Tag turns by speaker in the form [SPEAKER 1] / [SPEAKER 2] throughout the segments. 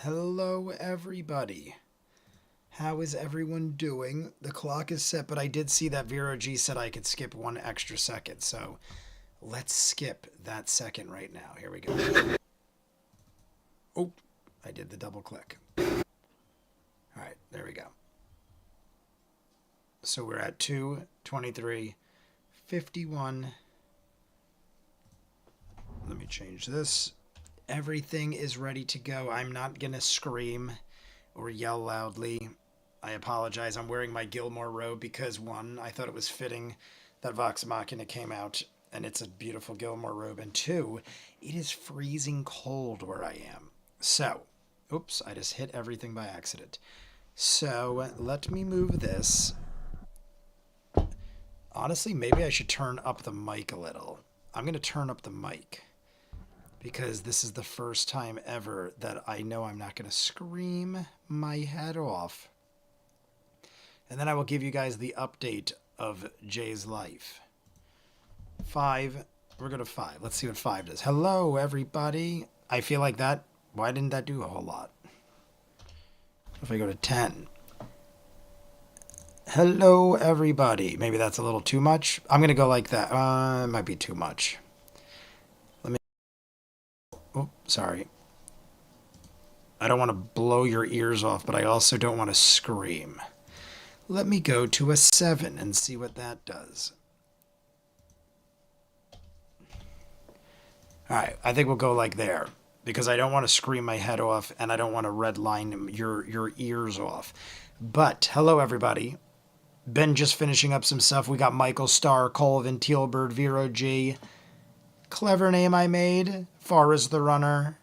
[SPEAKER 1] Hello, everybody. How is everyone doing? The clock is set, but I did see that Vero G said I could skip 1 extra second, so let's skip that second right now. Here we go. Oh, I did the double click. All right, there we go. So we're at 2:23:51. Let me change this. Everything is ready to go. I'm not going to scream or yell loudly. I apologize. I'm wearing my Gilmore robe because, one, I thought it was fitting that Vox Machina came out, and it's a beautiful Gilmore robe. And two, it is freezing cold where I am. So, oops, I just hit everything by accident. So, let me move this. Honestly, maybe I should turn up the mic a little. I'm going to turn up the mic, because this is the first time ever that I know I'm not going to scream my head off. And then I will give you guys the update of Jay's life. 5. We're going to 5. Let's see what 5 does. Hello, everybody. I feel like that. Why didn't that do a whole lot? If I go to 10. Hello, everybody. Maybe that's a little too much. I'm going to go like that. It might be too much. Oh, sorry. I don't want to blow your ears off, but I also don't want to scream. Let me go to a 7 and see what that does. All right, I think we'll go like there, because I don't want to scream my head off, and I don't want to redline your ears off. But, hello, everybody. Been just finishing up some stuff. We got Michael Starr, Colvin, Tealbird, Vero G. Clever name I made. Forrest the Runner.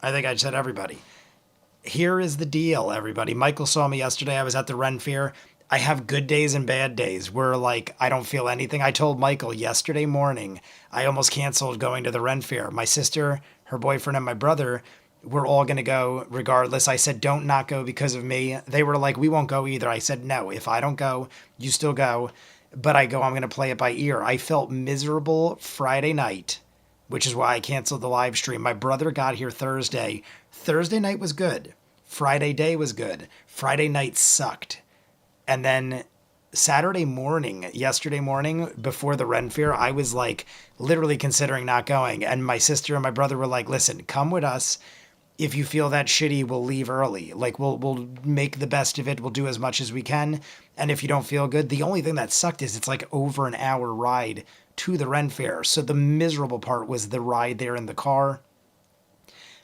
[SPEAKER 1] I think I said everybody. Here is the deal, everybody. Michael saw me yesterday. I was at the Ren Fair. I have good days and bad days where, like, I don't feel anything. I told Michael yesterday morning I almost canceled going to the Ren Fair. My sister, her boyfriend, and my brother were all going to go regardless. I said, don't not go because of me. They were like, we won't go either. I said, no, if I don't go, you still go. But I'm going to play it by ear. I felt miserable Friday night, which is why I canceled the live stream. My brother got here Thursday. Thursday night was good. Friday day was good. Friday night sucked. And then Saturday morning, yesterday morning, before the Ren Fair, I was like literally considering not going. And my sister and my brother were like, listen, come with us. If you feel that shitty, we'll leave early. Like, we'll make the best of it. We'll do as much as we can. And if you don't feel good, the only thing that sucked is it's like over an hour ride to the Ren Fair. So the miserable part was the ride there in the car.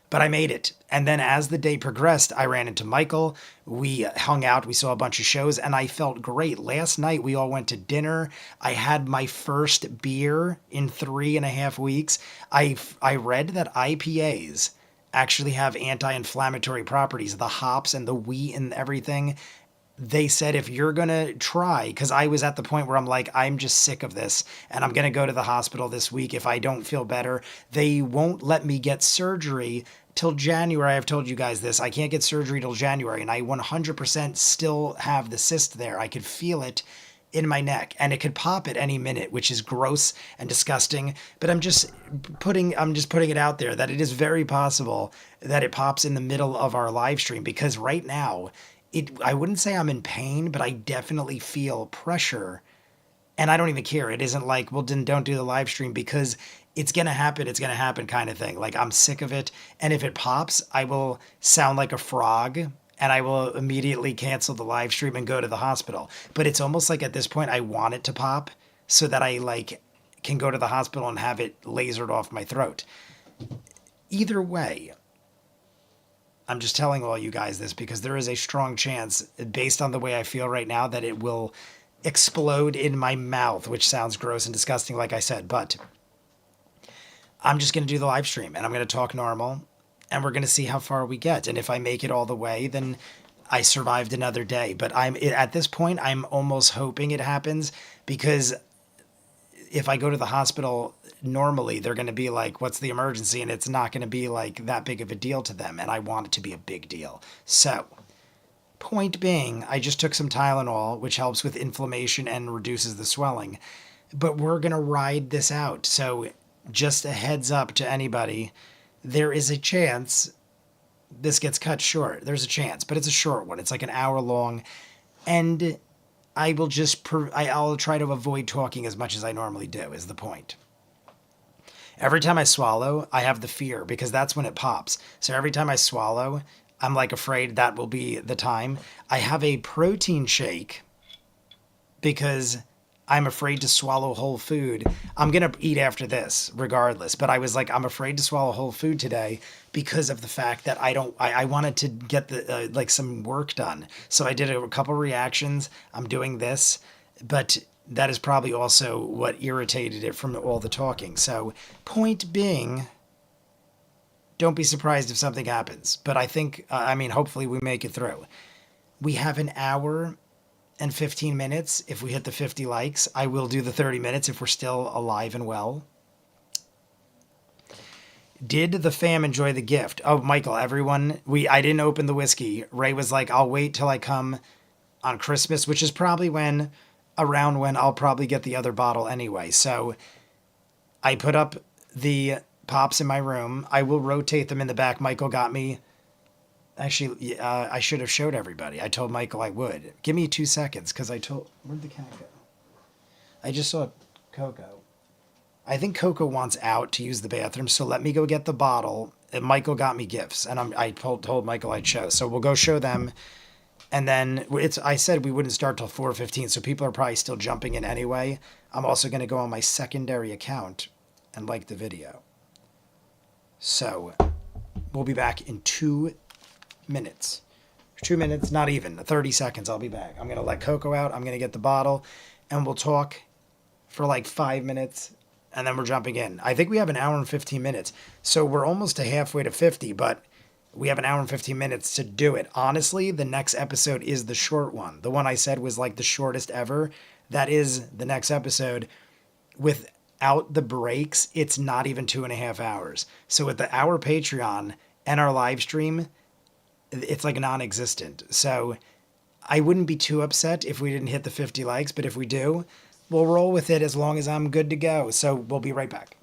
[SPEAKER 1] But I made it. And then as the day progressed, I ran into Michael. We hung out. We saw a bunch of shows, and I felt great. Last night, we all went to dinner. I had my first beer in 3.5 weeks. I read that IPAs actually have anti-inflammatory properties, the hops and the wheat and everything. They said, if you're going to try, because I was at the point where I'm like, I'm just sick of this, and I'm going to go to the hospital this week if I don't feel better. They won't let me get surgery till January. I've told you guys this. I can't get surgery till January, and I 100% still have the cyst there. I could feel it in my neck, and it could pop at any minute, which is gross and disgusting. But I'm just putting it out there that it is very possible that it pops in the middle of our live stream, because right now I wouldn't say I'm in pain, but I definitely feel pressure, and I don't even care. It isn't like, well, then don't do the live stream because it's going to happen kind of thing. Like, I'm sick of it. And if it pops, I will sound like a frog, and I will immediately cancel the live stream and go to the hospital. But it's almost like at this point, I want it to pop so that I like can go to the hospital and have it lasered off my throat. Either way, I'm just telling all you guys this because there is a strong chance, based on the way I feel right now, that it will explode in my mouth, which sounds gross and disgusting, like I said. But I'm just going to do the live stream, and I'm going to talk normal, and we're going to see how far we get. And if I make it all the way, then I survived another day. But at this point, I'm almost hoping it happens, because if I go to the hospital normally, they're going to be like, what's the emergency? And it's not going to be like that big of a deal to them. And I want it to be a big deal. So, point being, I just took some Tylenol, which helps with inflammation and reduces the swelling. But we're going to ride this out. So, just a heads up to anybody, there is a chance this gets cut short. There's a chance, but it's a short one. It's like an hour long. And I will just, I'll try to avoid talking as much as I normally do, is the point. Every time I swallow, I have the fear because that's when it pops. So every time I swallow, I'm like afraid that will be the time. I have a protein shake because I'm afraid to swallow whole food. I'm going to eat after this regardless, but I was like, I'm afraid to swallow whole food today because of the fact that I wanted to get the, like some work done. So I did a couple reactions. I'm doing this, but that is probably also what irritated it from all the talking. So point being, don't be surprised if something happens, but I think, hopefully we make it through. We have an hour and 15 minutes. If we hit the 50 likes, I will do the 30 minutes if we're still alive and well. Did the fam enjoy the gift? Oh, Michael, everyone, I didn't open the whiskey. Ray was like, I'll wait till I come on Christmas, which is probably around when I'll probably get the other bottle anyway. So I put up the pops in my room. I will rotate them in the back. Michael got me. Actually, I should have showed everybody. I told Michael I would. Give me 2 seconds, because where'd the cat go? I just saw Coco. I think Coco wants out to use the bathroom, so let me go get the bottle. And Michael got me gifts, and I told Michael I'd show. So we'll go show them, and then I said we wouldn't start till 4:15, so people are probably still jumping in anyway. I'm also going to go on my secondary account and like the video. So we'll be back in 2 minutes. 2 minutes, not even 30 seconds. I'll be back. I'm going to let Coco out. I'm going to get the bottle, and we'll talk for like 5 minutes, and then we're jumping in. I think we have an hour and 15 minutes. So we're almost to halfway to 50, but we have an hour and 15 minutes to do it. Honestly, the next episode is the short one. The one I said was like the shortest ever. That is the next episode. Without the breaks, it's not even 2.5 hours. So with the hour Patreon and our live stream, it's like non-existent. So I wouldn't be too upset if we didn't hit the 50 likes, but if we do, we'll roll with it as long as I'm good to go. So we'll be right back.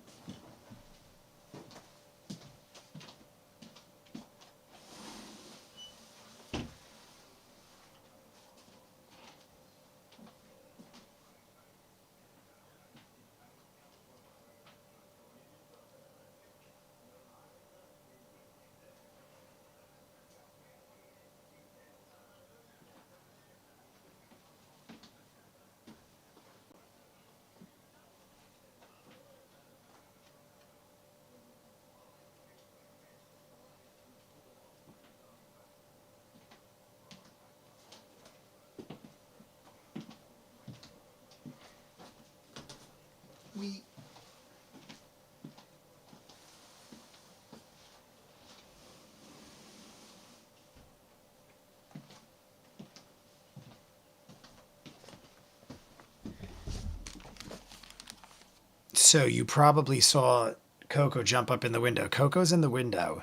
[SPEAKER 1] So you probably saw Coco jump up in the window. Coco's in the window.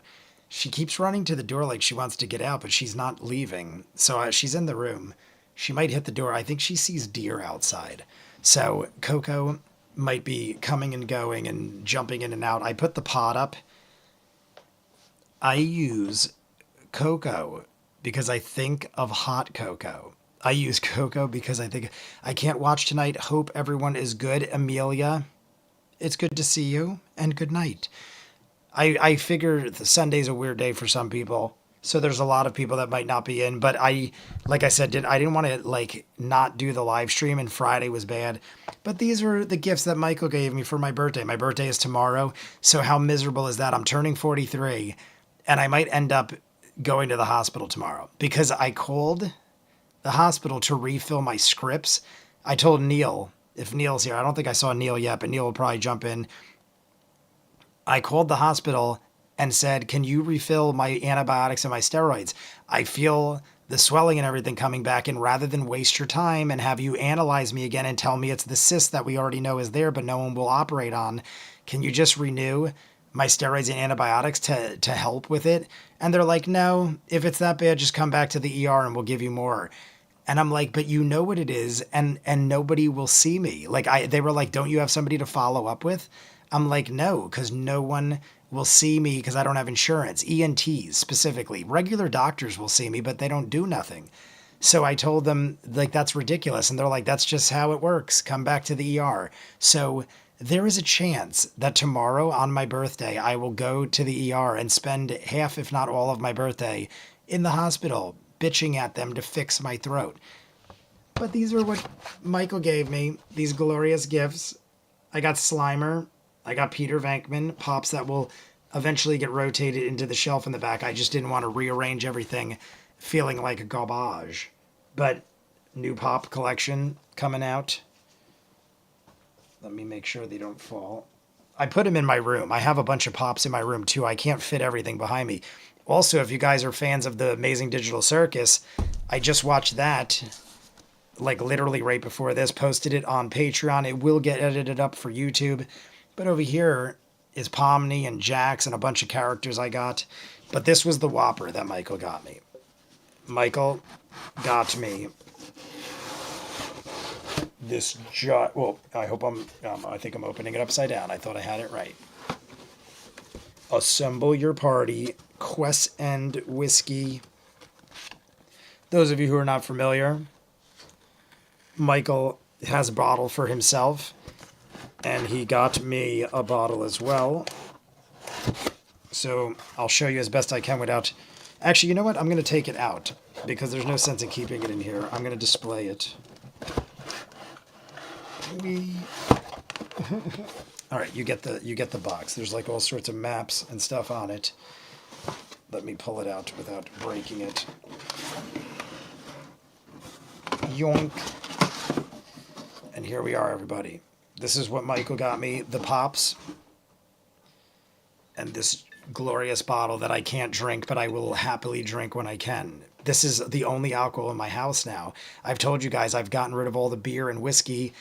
[SPEAKER 1] She keeps running to the door like she wants to get out, but she's not leaving. So she's in the room. She might hit the door. I think she sees deer outside. So Coco might be coming and going and jumping in and out. I put the pot up. I use Coco because I think of hot cocoa. I use Coco because I think I can't watch tonight. Hope everyone is good. Amelia, it's good to see you, and good night. I figure the Sunday's a weird day for some people, so there's a lot of people that might not be in, but like I said, I didn't want to like not do the live stream, and Friday was bad. But these are the gifts that Michael gave me for my birthday. My birthday is tomorrow, so how miserable is that? I'm turning 43, and I might end up going to the hospital tomorrow because I called the hospital to refill my scripts. I told Neil, if Neil's here, I don't think I saw Neil yet, but Neil will probably jump in. I called the hospital and said, can you refill my antibiotics and my steroids? I feel the swelling and everything coming back, and rather than waste your time and have you analyze me again and tell me it's the cyst that we already know is there but no one will operate on, can you just renew my steroids and antibiotics to help with it? And they're like, no, if it's that bad, just come back to the ER and we'll give you more. And I'm like, but you know what it is, and nobody will see me. Like they were like, don't you have somebody to follow up with? I'm like, no, because no one will see me because I don't have insurance. ENTs specifically. Regular doctors will see me, but they don't do nothing. So I told them, like, that's ridiculous. And they're like, that's just how it works. Come back to the ER. So there is a chance that tomorrow on my birthday, I will go to the ER and spend half, if not all of my birthday in the hospital, bitching at them to fix my throat. But these are what Michael gave me, these glorious gifts. I got Slimer. I got Peter Venkman, pops that will eventually get rotated into the shelf in the back. I just didn't want to rearrange everything feeling like a garbage. But new pop collection coming out. Let me make sure they don't fall. I put them in my room. I have a bunch of pops in my room too. I can't fit everything behind me. Also, if you guys are fans of the Amazing Digital Circus, I just watched that, like literally right before this, posted it on Patreon. It will get edited up for YouTube. But over here is Pomni and Jax and a bunch of characters I got. But this was the Whopper that Michael got me. Michael got me this well, I hope I think I'm opening it upside down. I thought I had it right. Assemble Your Party, Quest End Whiskey. Those of you who are not familiar, Michael has a bottle for himself, and he got me a bottle as well. So I'll show you as best I can without... Actually, you know what? I'm going to take it out because there's no sense in keeping it in here. I'm going to display it. All right, you get the box. There's like all sorts of maps and stuff on it. Let me pull it out without breaking it. Yoink. And here we are, everybody. This is what Michael got me, the pops. And this glorious bottle that I can't drink, but I will happily drink when I can. This is the only alcohol in my house now. I've told you guys I've gotten rid of all the beer and whiskey.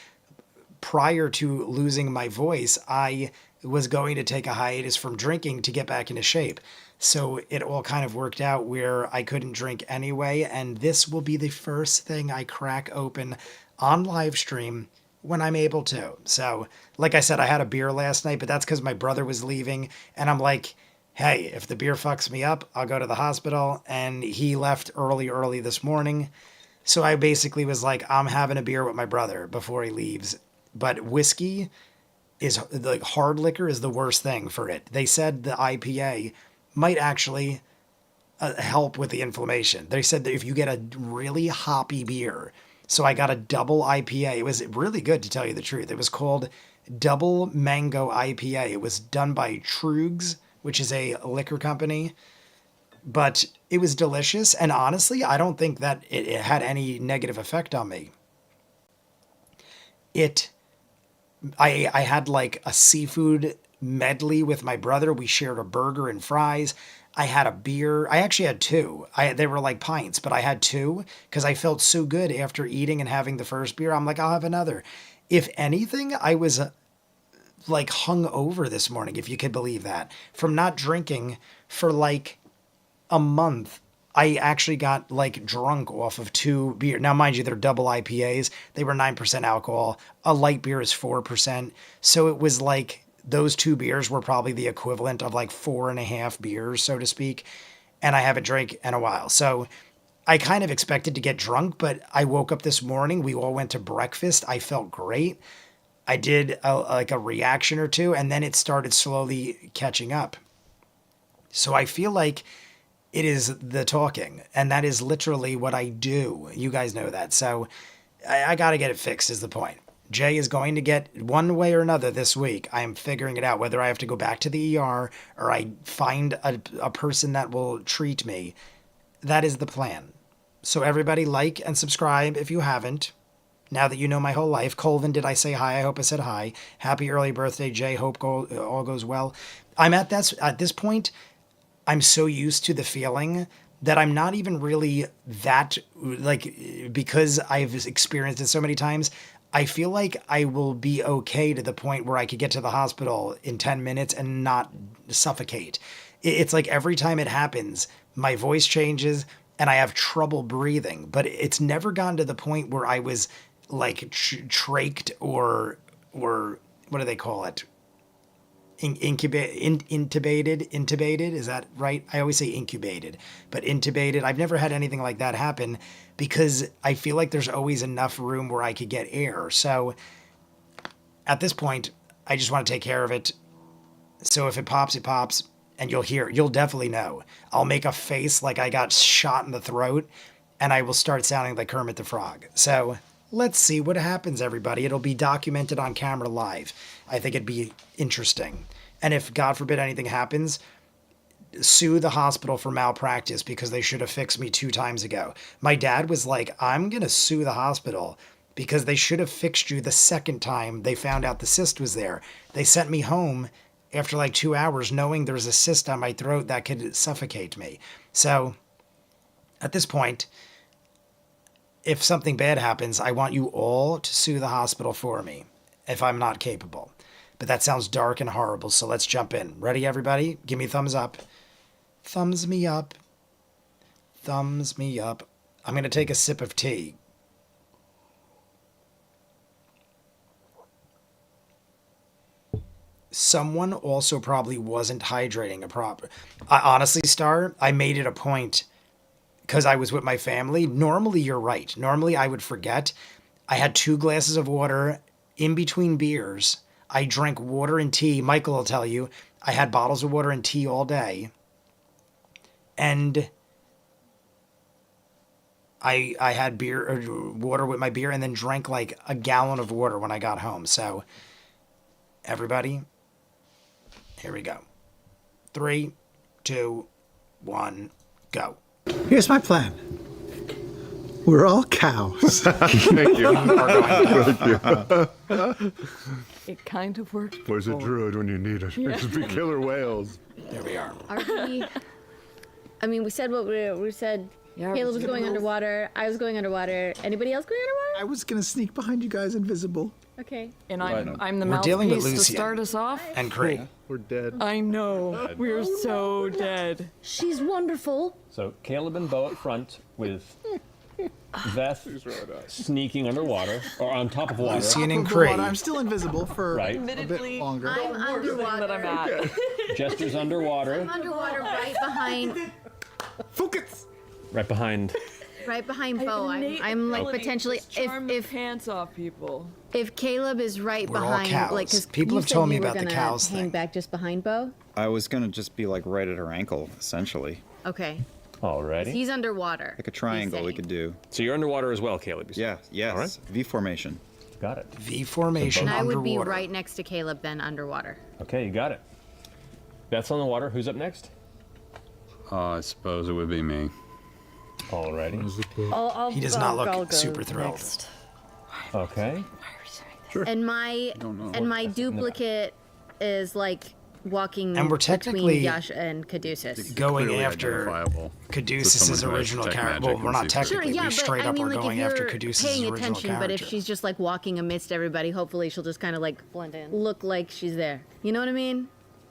[SPEAKER 1] Prior to losing my voice, I was going to take a hiatus from drinking to get back into shape. So it all kind of worked out where I couldn't drink anyway, and this will be the first thing I crack open on live stream when I'm able to. So, like I said, I had a beer last night, but that's because my brother was leaving, and I'm like, hey, if the beer fucks me up, I'll go to the hospital, and he left early this morning. So I basically was like, I'm having a beer with my brother before he leaves. But whiskey is, like, hard liquor is the worst thing for it. They said the IPA might actually help with the inflammation. They said that if you get a really hoppy beer, so I got a double IPA. It was really good, to tell you the truth. It was called Double Mango IPA. It was done by Trugs, which is a liquor company. But it was delicious. And honestly, I don't think that it had any negative effect on me. I had like a seafood medley with my brother. We shared a burger and fries. I had a beer. I actually had two. They were like pints, but I had two because I felt so good after eating and having the first beer. I'm like, I'll have another. If anything, I was like hung over this morning, if you could believe that, from not drinking for like a month. I actually got like drunk off of two beer. Now, mind you, they're double IPAs. They were 9% alcohol. A light beer is 4%. So it was like those two beers were probably the equivalent of like 4.5 beers, so to speak. And I haven't drank in a while. So I kind of expected to get drunk, but I woke up this morning. We all went to breakfast. I felt great. I did like a reaction or two, and then it started slowly catching up. So I feel like it is the talking, and that is literally what I do. You guys know that. So I got to get it fixed is the point. Jay is going to get one way or another this week. I am figuring it out, whether I have to go back to the ER or I find a person that will treat me. That is the plan. So everybody like and subscribe if you haven't. Now that you know my whole life. Colvin, did I say hi? I hope I said hi. Happy early birthday, Jay. Hope all goes well. I'm at this point, I'm so used to the feeling that I'm not even really that, like, because I've experienced it so many times, I feel like I will be okay to the point where I could get to the hospital in 10 minutes and not suffocate. It's like every time it happens, my voice changes and I have trouble breathing, but it's never gotten to the point where I was like trached or what do they call it? intubated, is that right? I always say incubated, but intubated. I've never had anything like that happen because I feel like there's always enough room where I could get air. So at this point, I just want to take care of it. So if it pops, it pops, and you'll definitely know. I'll make a face like I got shot in the throat, and I will start sounding like Kermit the Frog. So let's see what happens, everybody. It'll be documented on camera live. I think it'd be interesting. And if, God forbid, anything happens, sue the hospital for malpractice because they should have fixed me 2 times ago. My dad was like, I'm going to sue the hospital because they should have fixed you the second time they found out the cyst was there. They sent me home after like 2 hours knowing there was a cyst on my throat that could suffocate me. So at this point, if something bad happens, I want you all to sue the hospital for me if I'm not capable. But that sounds dark and horrible, so let's jump in. Ready, everybody? Give me a thumbs up. Thumbs me up. Thumbs me up. I'm going to take a sip of tea. Someone also probably wasn't hydrating honestly, Star, I made it a point because I was with my family. Normally, you're right. Normally, I would forget. I had 2 glasses of water in between beers. I drank water and tea. Michael will tell you, I had bottles of water and tea all day. And I had water with my beer and then drank like a gallon of water when I got home. So, everybody, here we go. 3, 2, 1, go.
[SPEAKER 2] Here's my plan. We're all cows.
[SPEAKER 3] Thank you.
[SPEAKER 4] It kind of worked.
[SPEAKER 3] Where's a druid when you need it?
[SPEAKER 4] Yeah.
[SPEAKER 3] Just be killer whales.
[SPEAKER 1] There we are.
[SPEAKER 5] Are we? I mean, we said what we said.
[SPEAKER 4] Yeah,
[SPEAKER 5] Caleb was going underwater. I was going underwater. Anybody else going
[SPEAKER 2] I
[SPEAKER 5] underwater?
[SPEAKER 2] was gonna sneak behind you guys invisible.
[SPEAKER 5] Okay.
[SPEAKER 4] And I'm the
[SPEAKER 1] We're dealing with
[SPEAKER 4] mouthpiece to
[SPEAKER 1] Lucian.
[SPEAKER 4] start us off.
[SPEAKER 1] And Cree.
[SPEAKER 3] We're dead.
[SPEAKER 4] I know. We're so dead.
[SPEAKER 5] She's wonderful.
[SPEAKER 6] So Caleb and Bo up front with Veth sneaking underwater or on top of water.
[SPEAKER 1] Lucian and
[SPEAKER 2] Top of the
[SPEAKER 1] Cree.
[SPEAKER 2] water. I'm still invisible for
[SPEAKER 6] Right.
[SPEAKER 2] a bit
[SPEAKER 4] Admittedly,
[SPEAKER 2] longer.
[SPEAKER 5] I'm underwater.
[SPEAKER 4] that I'm at.
[SPEAKER 6] Jester's underwater,
[SPEAKER 5] I'm underwater right behind
[SPEAKER 2] Focus!
[SPEAKER 6] right behind.
[SPEAKER 5] Bo. I'm like potentially
[SPEAKER 4] Charm the
[SPEAKER 5] if
[SPEAKER 4] pants off people.
[SPEAKER 5] Caleb is right
[SPEAKER 1] We're all
[SPEAKER 5] behind,
[SPEAKER 1] cows.
[SPEAKER 5] like, because
[SPEAKER 1] People
[SPEAKER 5] you
[SPEAKER 1] have
[SPEAKER 5] said
[SPEAKER 1] told me
[SPEAKER 5] you were
[SPEAKER 1] about the
[SPEAKER 5] gonna
[SPEAKER 1] cows
[SPEAKER 5] hang
[SPEAKER 1] thing.
[SPEAKER 5] back just behind Bo.
[SPEAKER 7] I was gonna just be like right at her ankle, essentially.
[SPEAKER 5] Okay.
[SPEAKER 6] Alrighty.
[SPEAKER 5] He's underwater.
[SPEAKER 7] Like a triangle we could do.
[SPEAKER 6] So you're underwater as well, Caleb. you said?
[SPEAKER 7] Yeah, yes.
[SPEAKER 6] All right.
[SPEAKER 7] V formation.
[SPEAKER 6] Got it.
[SPEAKER 1] V formation
[SPEAKER 5] And I would
[SPEAKER 1] underwater.
[SPEAKER 5] be right next to Caleb then underwater.
[SPEAKER 6] Okay, you got it. Beth's on the water. Who's up next?
[SPEAKER 8] I suppose it would be me.
[SPEAKER 6] Alrighty.
[SPEAKER 1] He does not look super thrilled.
[SPEAKER 6] Okay.
[SPEAKER 5] And my duplicate is like walking
[SPEAKER 1] And we're technically
[SPEAKER 5] between Yasha and Caduceus.
[SPEAKER 1] Going
[SPEAKER 8] Clearly
[SPEAKER 1] after
[SPEAKER 8] identifiable.
[SPEAKER 1] Caduceus'
[SPEAKER 8] someone who has
[SPEAKER 1] original
[SPEAKER 8] detect
[SPEAKER 1] character.
[SPEAKER 8] magic
[SPEAKER 1] Well, we're
[SPEAKER 8] and
[SPEAKER 1] not
[SPEAKER 8] sees
[SPEAKER 1] technically.
[SPEAKER 5] Sure, yeah,
[SPEAKER 1] We
[SPEAKER 5] but
[SPEAKER 1] straight
[SPEAKER 5] I
[SPEAKER 1] up
[SPEAKER 5] mean,
[SPEAKER 1] are
[SPEAKER 5] like,
[SPEAKER 1] going
[SPEAKER 5] if
[SPEAKER 1] after
[SPEAKER 5] you're
[SPEAKER 1] Caduceus'
[SPEAKER 5] paying
[SPEAKER 1] original
[SPEAKER 5] attention,
[SPEAKER 1] character.
[SPEAKER 5] but if she's just like walking amidst everybody, hopefully she'll just kind of like blend in, look like she's there. You know what I mean?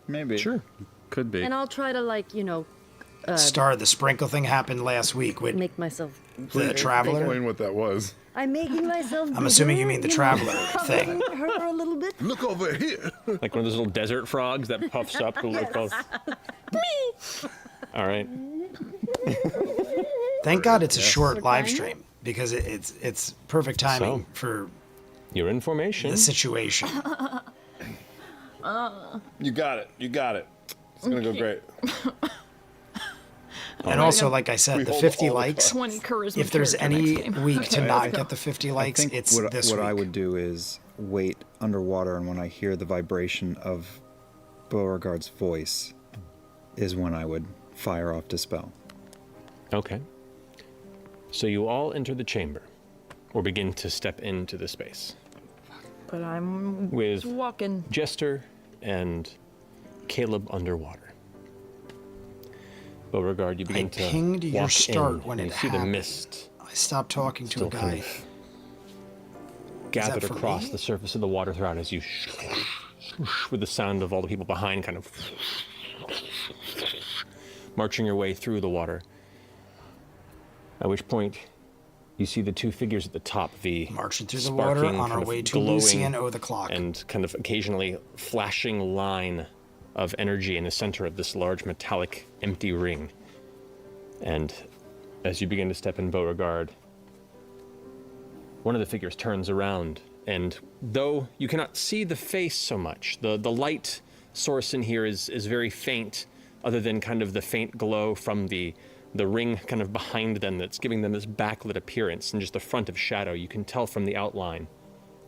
[SPEAKER 7] Maybe.
[SPEAKER 6] Sure.
[SPEAKER 8] Could be.
[SPEAKER 4] And I'll try to, like, you know,
[SPEAKER 1] Star, the sprinkle thing happened last week with
[SPEAKER 4] make myself
[SPEAKER 1] the Traveler.
[SPEAKER 3] Explain what that was.
[SPEAKER 4] I'm making myself
[SPEAKER 1] I'm assuming you mean the Traveler thing.
[SPEAKER 4] her a little bit.
[SPEAKER 3] Look over here.
[SPEAKER 6] Like one of those little desert frogs that puffs up. Like goes. All right.
[SPEAKER 1] Thank God it's a short live stream because it's perfect timing for
[SPEAKER 6] You're in formation.
[SPEAKER 1] the situation.
[SPEAKER 3] You got it. You got it. It's gonna go great.
[SPEAKER 1] And also, like I said, the
[SPEAKER 3] hold
[SPEAKER 1] 50
[SPEAKER 3] all the
[SPEAKER 1] likes.
[SPEAKER 4] 20 charisma.
[SPEAKER 1] If there's
[SPEAKER 4] character
[SPEAKER 1] any
[SPEAKER 4] next game.
[SPEAKER 1] week to not
[SPEAKER 4] let's go.
[SPEAKER 1] get the 50
[SPEAKER 7] I
[SPEAKER 1] likes,
[SPEAKER 7] think
[SPEAKER 1] it's
[SPEAKER 7] what
[SPEAKER 1] this week.
[SPEAKER 7] I would do is wait underwater, and when I hear the vibration of Beauregard's voice, is when I would fire off Dispel.
[SPEAKER 6] Okay. So you all enter the chamber, or begin to step into the space,
[SPEAKER 4] But I'm
[SPEAKER 6] with
[SPEAKER 4] walking.
[SPEAKER 6] Jester and Caleb underwater. Beauregard, you begin to
[SPEAKER 1] pinged your
[SPEAKER 6] walk
[SPEAKER 1] start
[SPEAKER 6] in,
[SPEAKER 1] when
[SPEAKER 6] and
[SPEAKER 1] it
[SPEAKER 6] you see the
[SPEAKER 1] happened.
[SPEAKER 6] mist
[SPEAKER 1] I stopped talking to a
[SPEAKER 6] still kind
[SPEAKER 1] guy.
[SPEAKER 6] of gathered
[SPEAKER 1] for
[SPEAKER 6] across
[SPEAKER 1] me?
[SPEAKER 6] the surface of the water throughout as you with the sound of all the people behind kind of marching your way through the water. At which point you see the 2 figures at the top, the
[SPEAKER 1] Marching through the water
[SPEAKER 6] sparking,
[SPEAKER 1] on
[SPEAKER 6] kind
[SPEAKER 1] our
[SPEAKER 6] of
[SPEAKER 1] way to
[SPEAKER 6] glowing
[SPEAKER 1] Lucian O the clock.
[SPEAKER 6] and kind of occasionally flashing line of energy in the center of this large metallic empty ring. And as you begin to step in Beauregard, one of the figures turns around, and though you cannot see the face so much, the light source in here is very faint, other than kind of the faint glow from the ring kind of behind them that's giving them this backlit appearance, and just the front of shadow. You can tell from the outline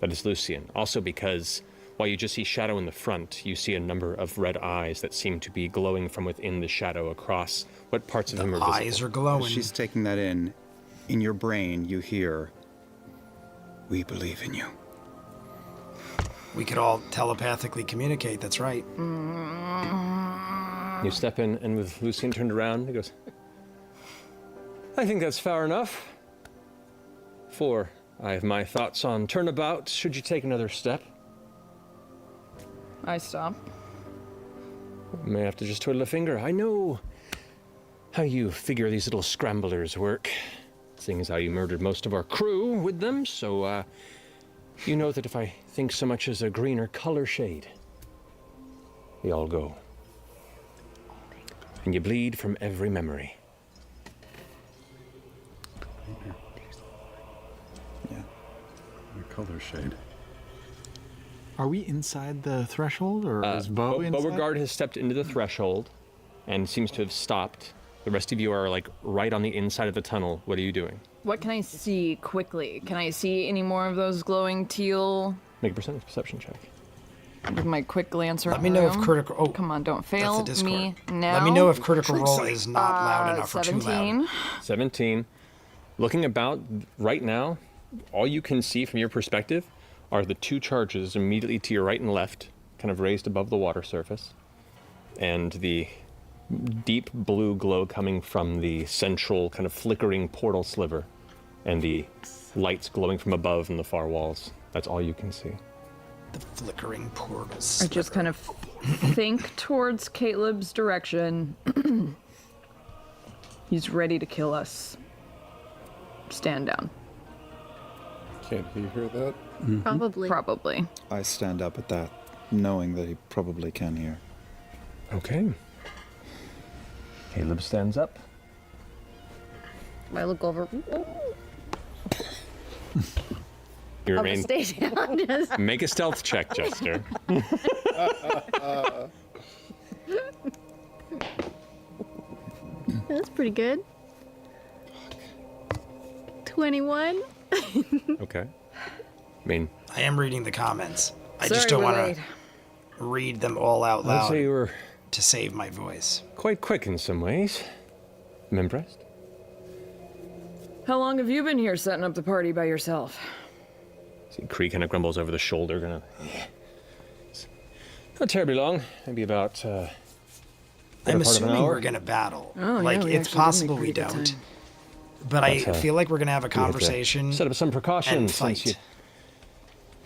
[SPEAKER 6] that it's Lucian. Also because while you just see shadow in the front, you see a number of red eyes that seem to be glowing from within the shadow across what parts of him are visible.
[SPEAKER 1] Eyes are glowing.
[SPEAKER 7] She's taking that in. In your brain, you hear, "We believe in you."
[SPEAKER 1] We could all telepathically communicate, that's right.
[SPEAKER 6] You step in, and with Lucian turned around, he goes, "I think that's far enough. For I have my thoughts on turnabout, should you take another step.
[SPEAKER 9] I stop.
[SPEAKER 6] May have to just twiddle a finger. I know how you figure these little scramblers work, seeing as how you murdered most of our crew with them, so, you know that if I think so much as a greener color shade, they all go. And you bleed from every memory."
[SPEAKER 7] Yeah.
[SPEAKER 8] The color shade.
[SPEAKER 2] Are we inside the threshold, or is Bo inside?
[SPEAKER 6] Beauregard has stepped into the threshold and seems to have stopped. The rest of you are, like, right on the inside of the tunnel. What are you doing?
[SPEAKER 9] What can I see quickly? Can I see any more of those glowing teal?
[SPEAKER 6] Make a perception check.
[SPEAKER 9] With my quick glance around.
[SPEAKER 1] Let me know if critical... Oh,
[SPEAKER 9] come on, don't fail
[SPEAKER 1] that's the
[SPEAKER 9] me
[SPEAKER 1] Discord.
[SPEAKER 9] now.
[SPEAKER 1] Let me know if critical roll is not loud enough or too
[SPEAKER 9] 17.
[SPEAKER 1] loud.
[SPEAKER 6] 17. Looking about right now, all you can see from your perspective are the two charges immediately to your right and left, kind of raised above the water surface, and the deep blue glow coming from the central kind of flickering portal sliver, and the lights glowing from above in the far walls. That's all you can see.
[SPEAKER 1] The flickering portal
[SPEAKER 9] I just kind of think towards Caleb's direction. He's ready to kill us. Stand down.
[SPEAKER 3] Can't he hear that?
[SPEAKER 5] Probably.
[SPEAKER 9] Probably.
[SPEAKER 7] I stand up at that, knowing that he probably can hear.
[SPEAKER 6] Okay. Caleb stands up.
[SPEAKER 5] I look over.
[SPEAKER 6] You
[SPEAKER 5] I'll
[SPEAKER 6] remain.
[SPEAKER 5] just stay down. Just-
[SPEAKER 6] Make a stealth check, Jester.
[SPEAKER 5] That's pretty good. 21.
[SPEAKER 6] Okay. I mean,
[SPEAKER 1] I am reading the comments. I
[SPEAKER 9] Sorry,
[SPEAKER 1] just don't
[SPEAKER 9] we're
[SPEAKER 1] want
[SPEAKER 9] late.
[SPEAKER 1] to read them all out
[SPEAKER 6] I'd
[SPEAKER 1] loud
[SPEAKER 6] say you were
[SPEAKER 1] to save my voice.
[SPEAKER 6] quite quick in some ways. I'm impressed.
[SPEAKER 9] How long have you been here setting up the party by yourself?
[SPEAKER 6] See, Kree kind of grumbles over the shoulder, gonna. Not terribly long. Maybe about.
[SPEAKER 1] I'm
[SPEAKER 6] part of an
[SPEAKER 1] assuming
[SPEAKER 6] hour?
[SPEAKER 1] we're going to battle.
[SPEAKER 9] Oh, yeah,
[SPEAKER 1] like,
[SPEAKER 9] we
[SPEAKER 1] it's
[SPEAKER 9] actually did
[SPEAKER 1] possible
[SPEAKER 9] make
[SPEAKER 1] we
[SPEAKER 9] pretty good
[SPEAKER 1] don't.
[SPEAKER 9] time.
[SPEAKER 1] But I
[SPEAKER 6] But,
[SPEAKER 1] feel like we're going to have a
[SPEAKER 6] We have to
[SPEAKER 1] conversation.
[SPEAKER 6] set up some precautions
[SPEAKER 1] fight.
[SPEAKER 6] since you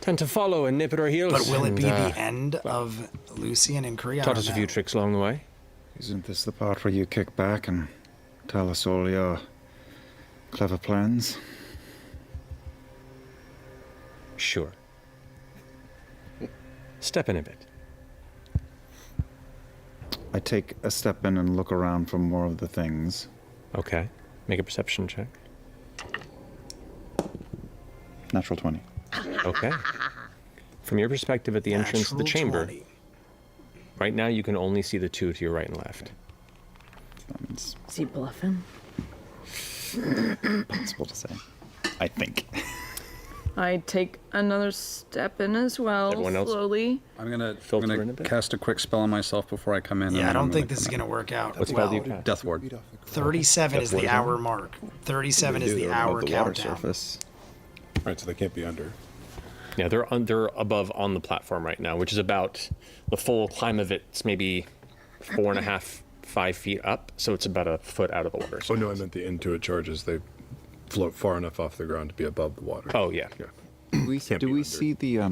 [SPEAKER 6] tend to follow and nip at our heels.
[SPEAKER 1] But will it
[SPEAKER 6] and,
[SPEAKER 1] be the end of Lucian and Kree? I
[SPEAKER 6] Taught
[SPEAKER 1] don't
[SPEAKER 6] us a
[SPEAKER 1] know.
[SPEAKER 6] few tricks along the way.
[SPEAKER 7] Isn't this the part where you kick back and tell us all your clever plans?
[SPEAKER 6] Sure. Step in a bit.
[SPEAKER 7] I take a step in and look around for more of the things.
[SPEAKER 6] Okay. Make a perception check.
[SPEAKER 7] Natural 20.
[SPEAKER 6] Okay. From your perspective at the entrance of the
[SPEAKER 1] Natural
[SPEAKER 6] chamber,
[SPEAKER 1] 20.
[SPEAKER 6] right now you can only see the two to your right and left.
[SPEAKER 7] It's
[SPEAKER 9] Is he bluffing?
[SPEAKER 7] possible to say. I think.
[SPEAKER 9] I take another step in as well,
[SPEAKER 6] Everyone else?
[SPEAKER 9] slowly.
[SPEAKER 8] I'm gonna,
[SPEAKER 6] Filter in a bit?
[SPEAKER 8] cast a quick spell on myself before I come in.
[SPEAKER 1] Yeah,
[SPEAKER 8] and
[SPEAKER 1] I
[SPEAKER 8] then
[SPEAKER 1] don't
[SPEAKER 8] I'm
[SPEAKER 1] think
[SPEAKER 8] gonna
[SPEAKER 1] this is
[SPEAKER 8] come
[SPEAKER 1] going to work out.
[SPEAKER 6] What's
[SPEAKER 1] well.
[SPEAKER 6] spell do you cast?
[SPEAKER 8] Death Ward.
[SPEAKER 1] 37 is the
[SPEAKER 6] Ward
[SPEAKER 1] hour mark. 37 is the
[SPEAKER 7] They're
[SPEAKER 1] hour
[SPEAKER 7] above the water
[SPEAKER 1] countdown.
[SPEAKER 7] surface.
[SPEAKER 3] Right, so they can't be under.
[SPEAKER 6] Yeah, they're above on the platform right now, which is about the full climb of it's maybe 4.5, 5 feet up, so it's about a foot out of the water.
[SPEAKER 3] Oh no, I meant the Intuit charges. They float far enough off the ground to be above the water.
[SPEAKER 6] Oh yeah.
[SPEAKER 7] Do we
[SPEAKER 3] Can't be under.
[SPEAKER 7] see the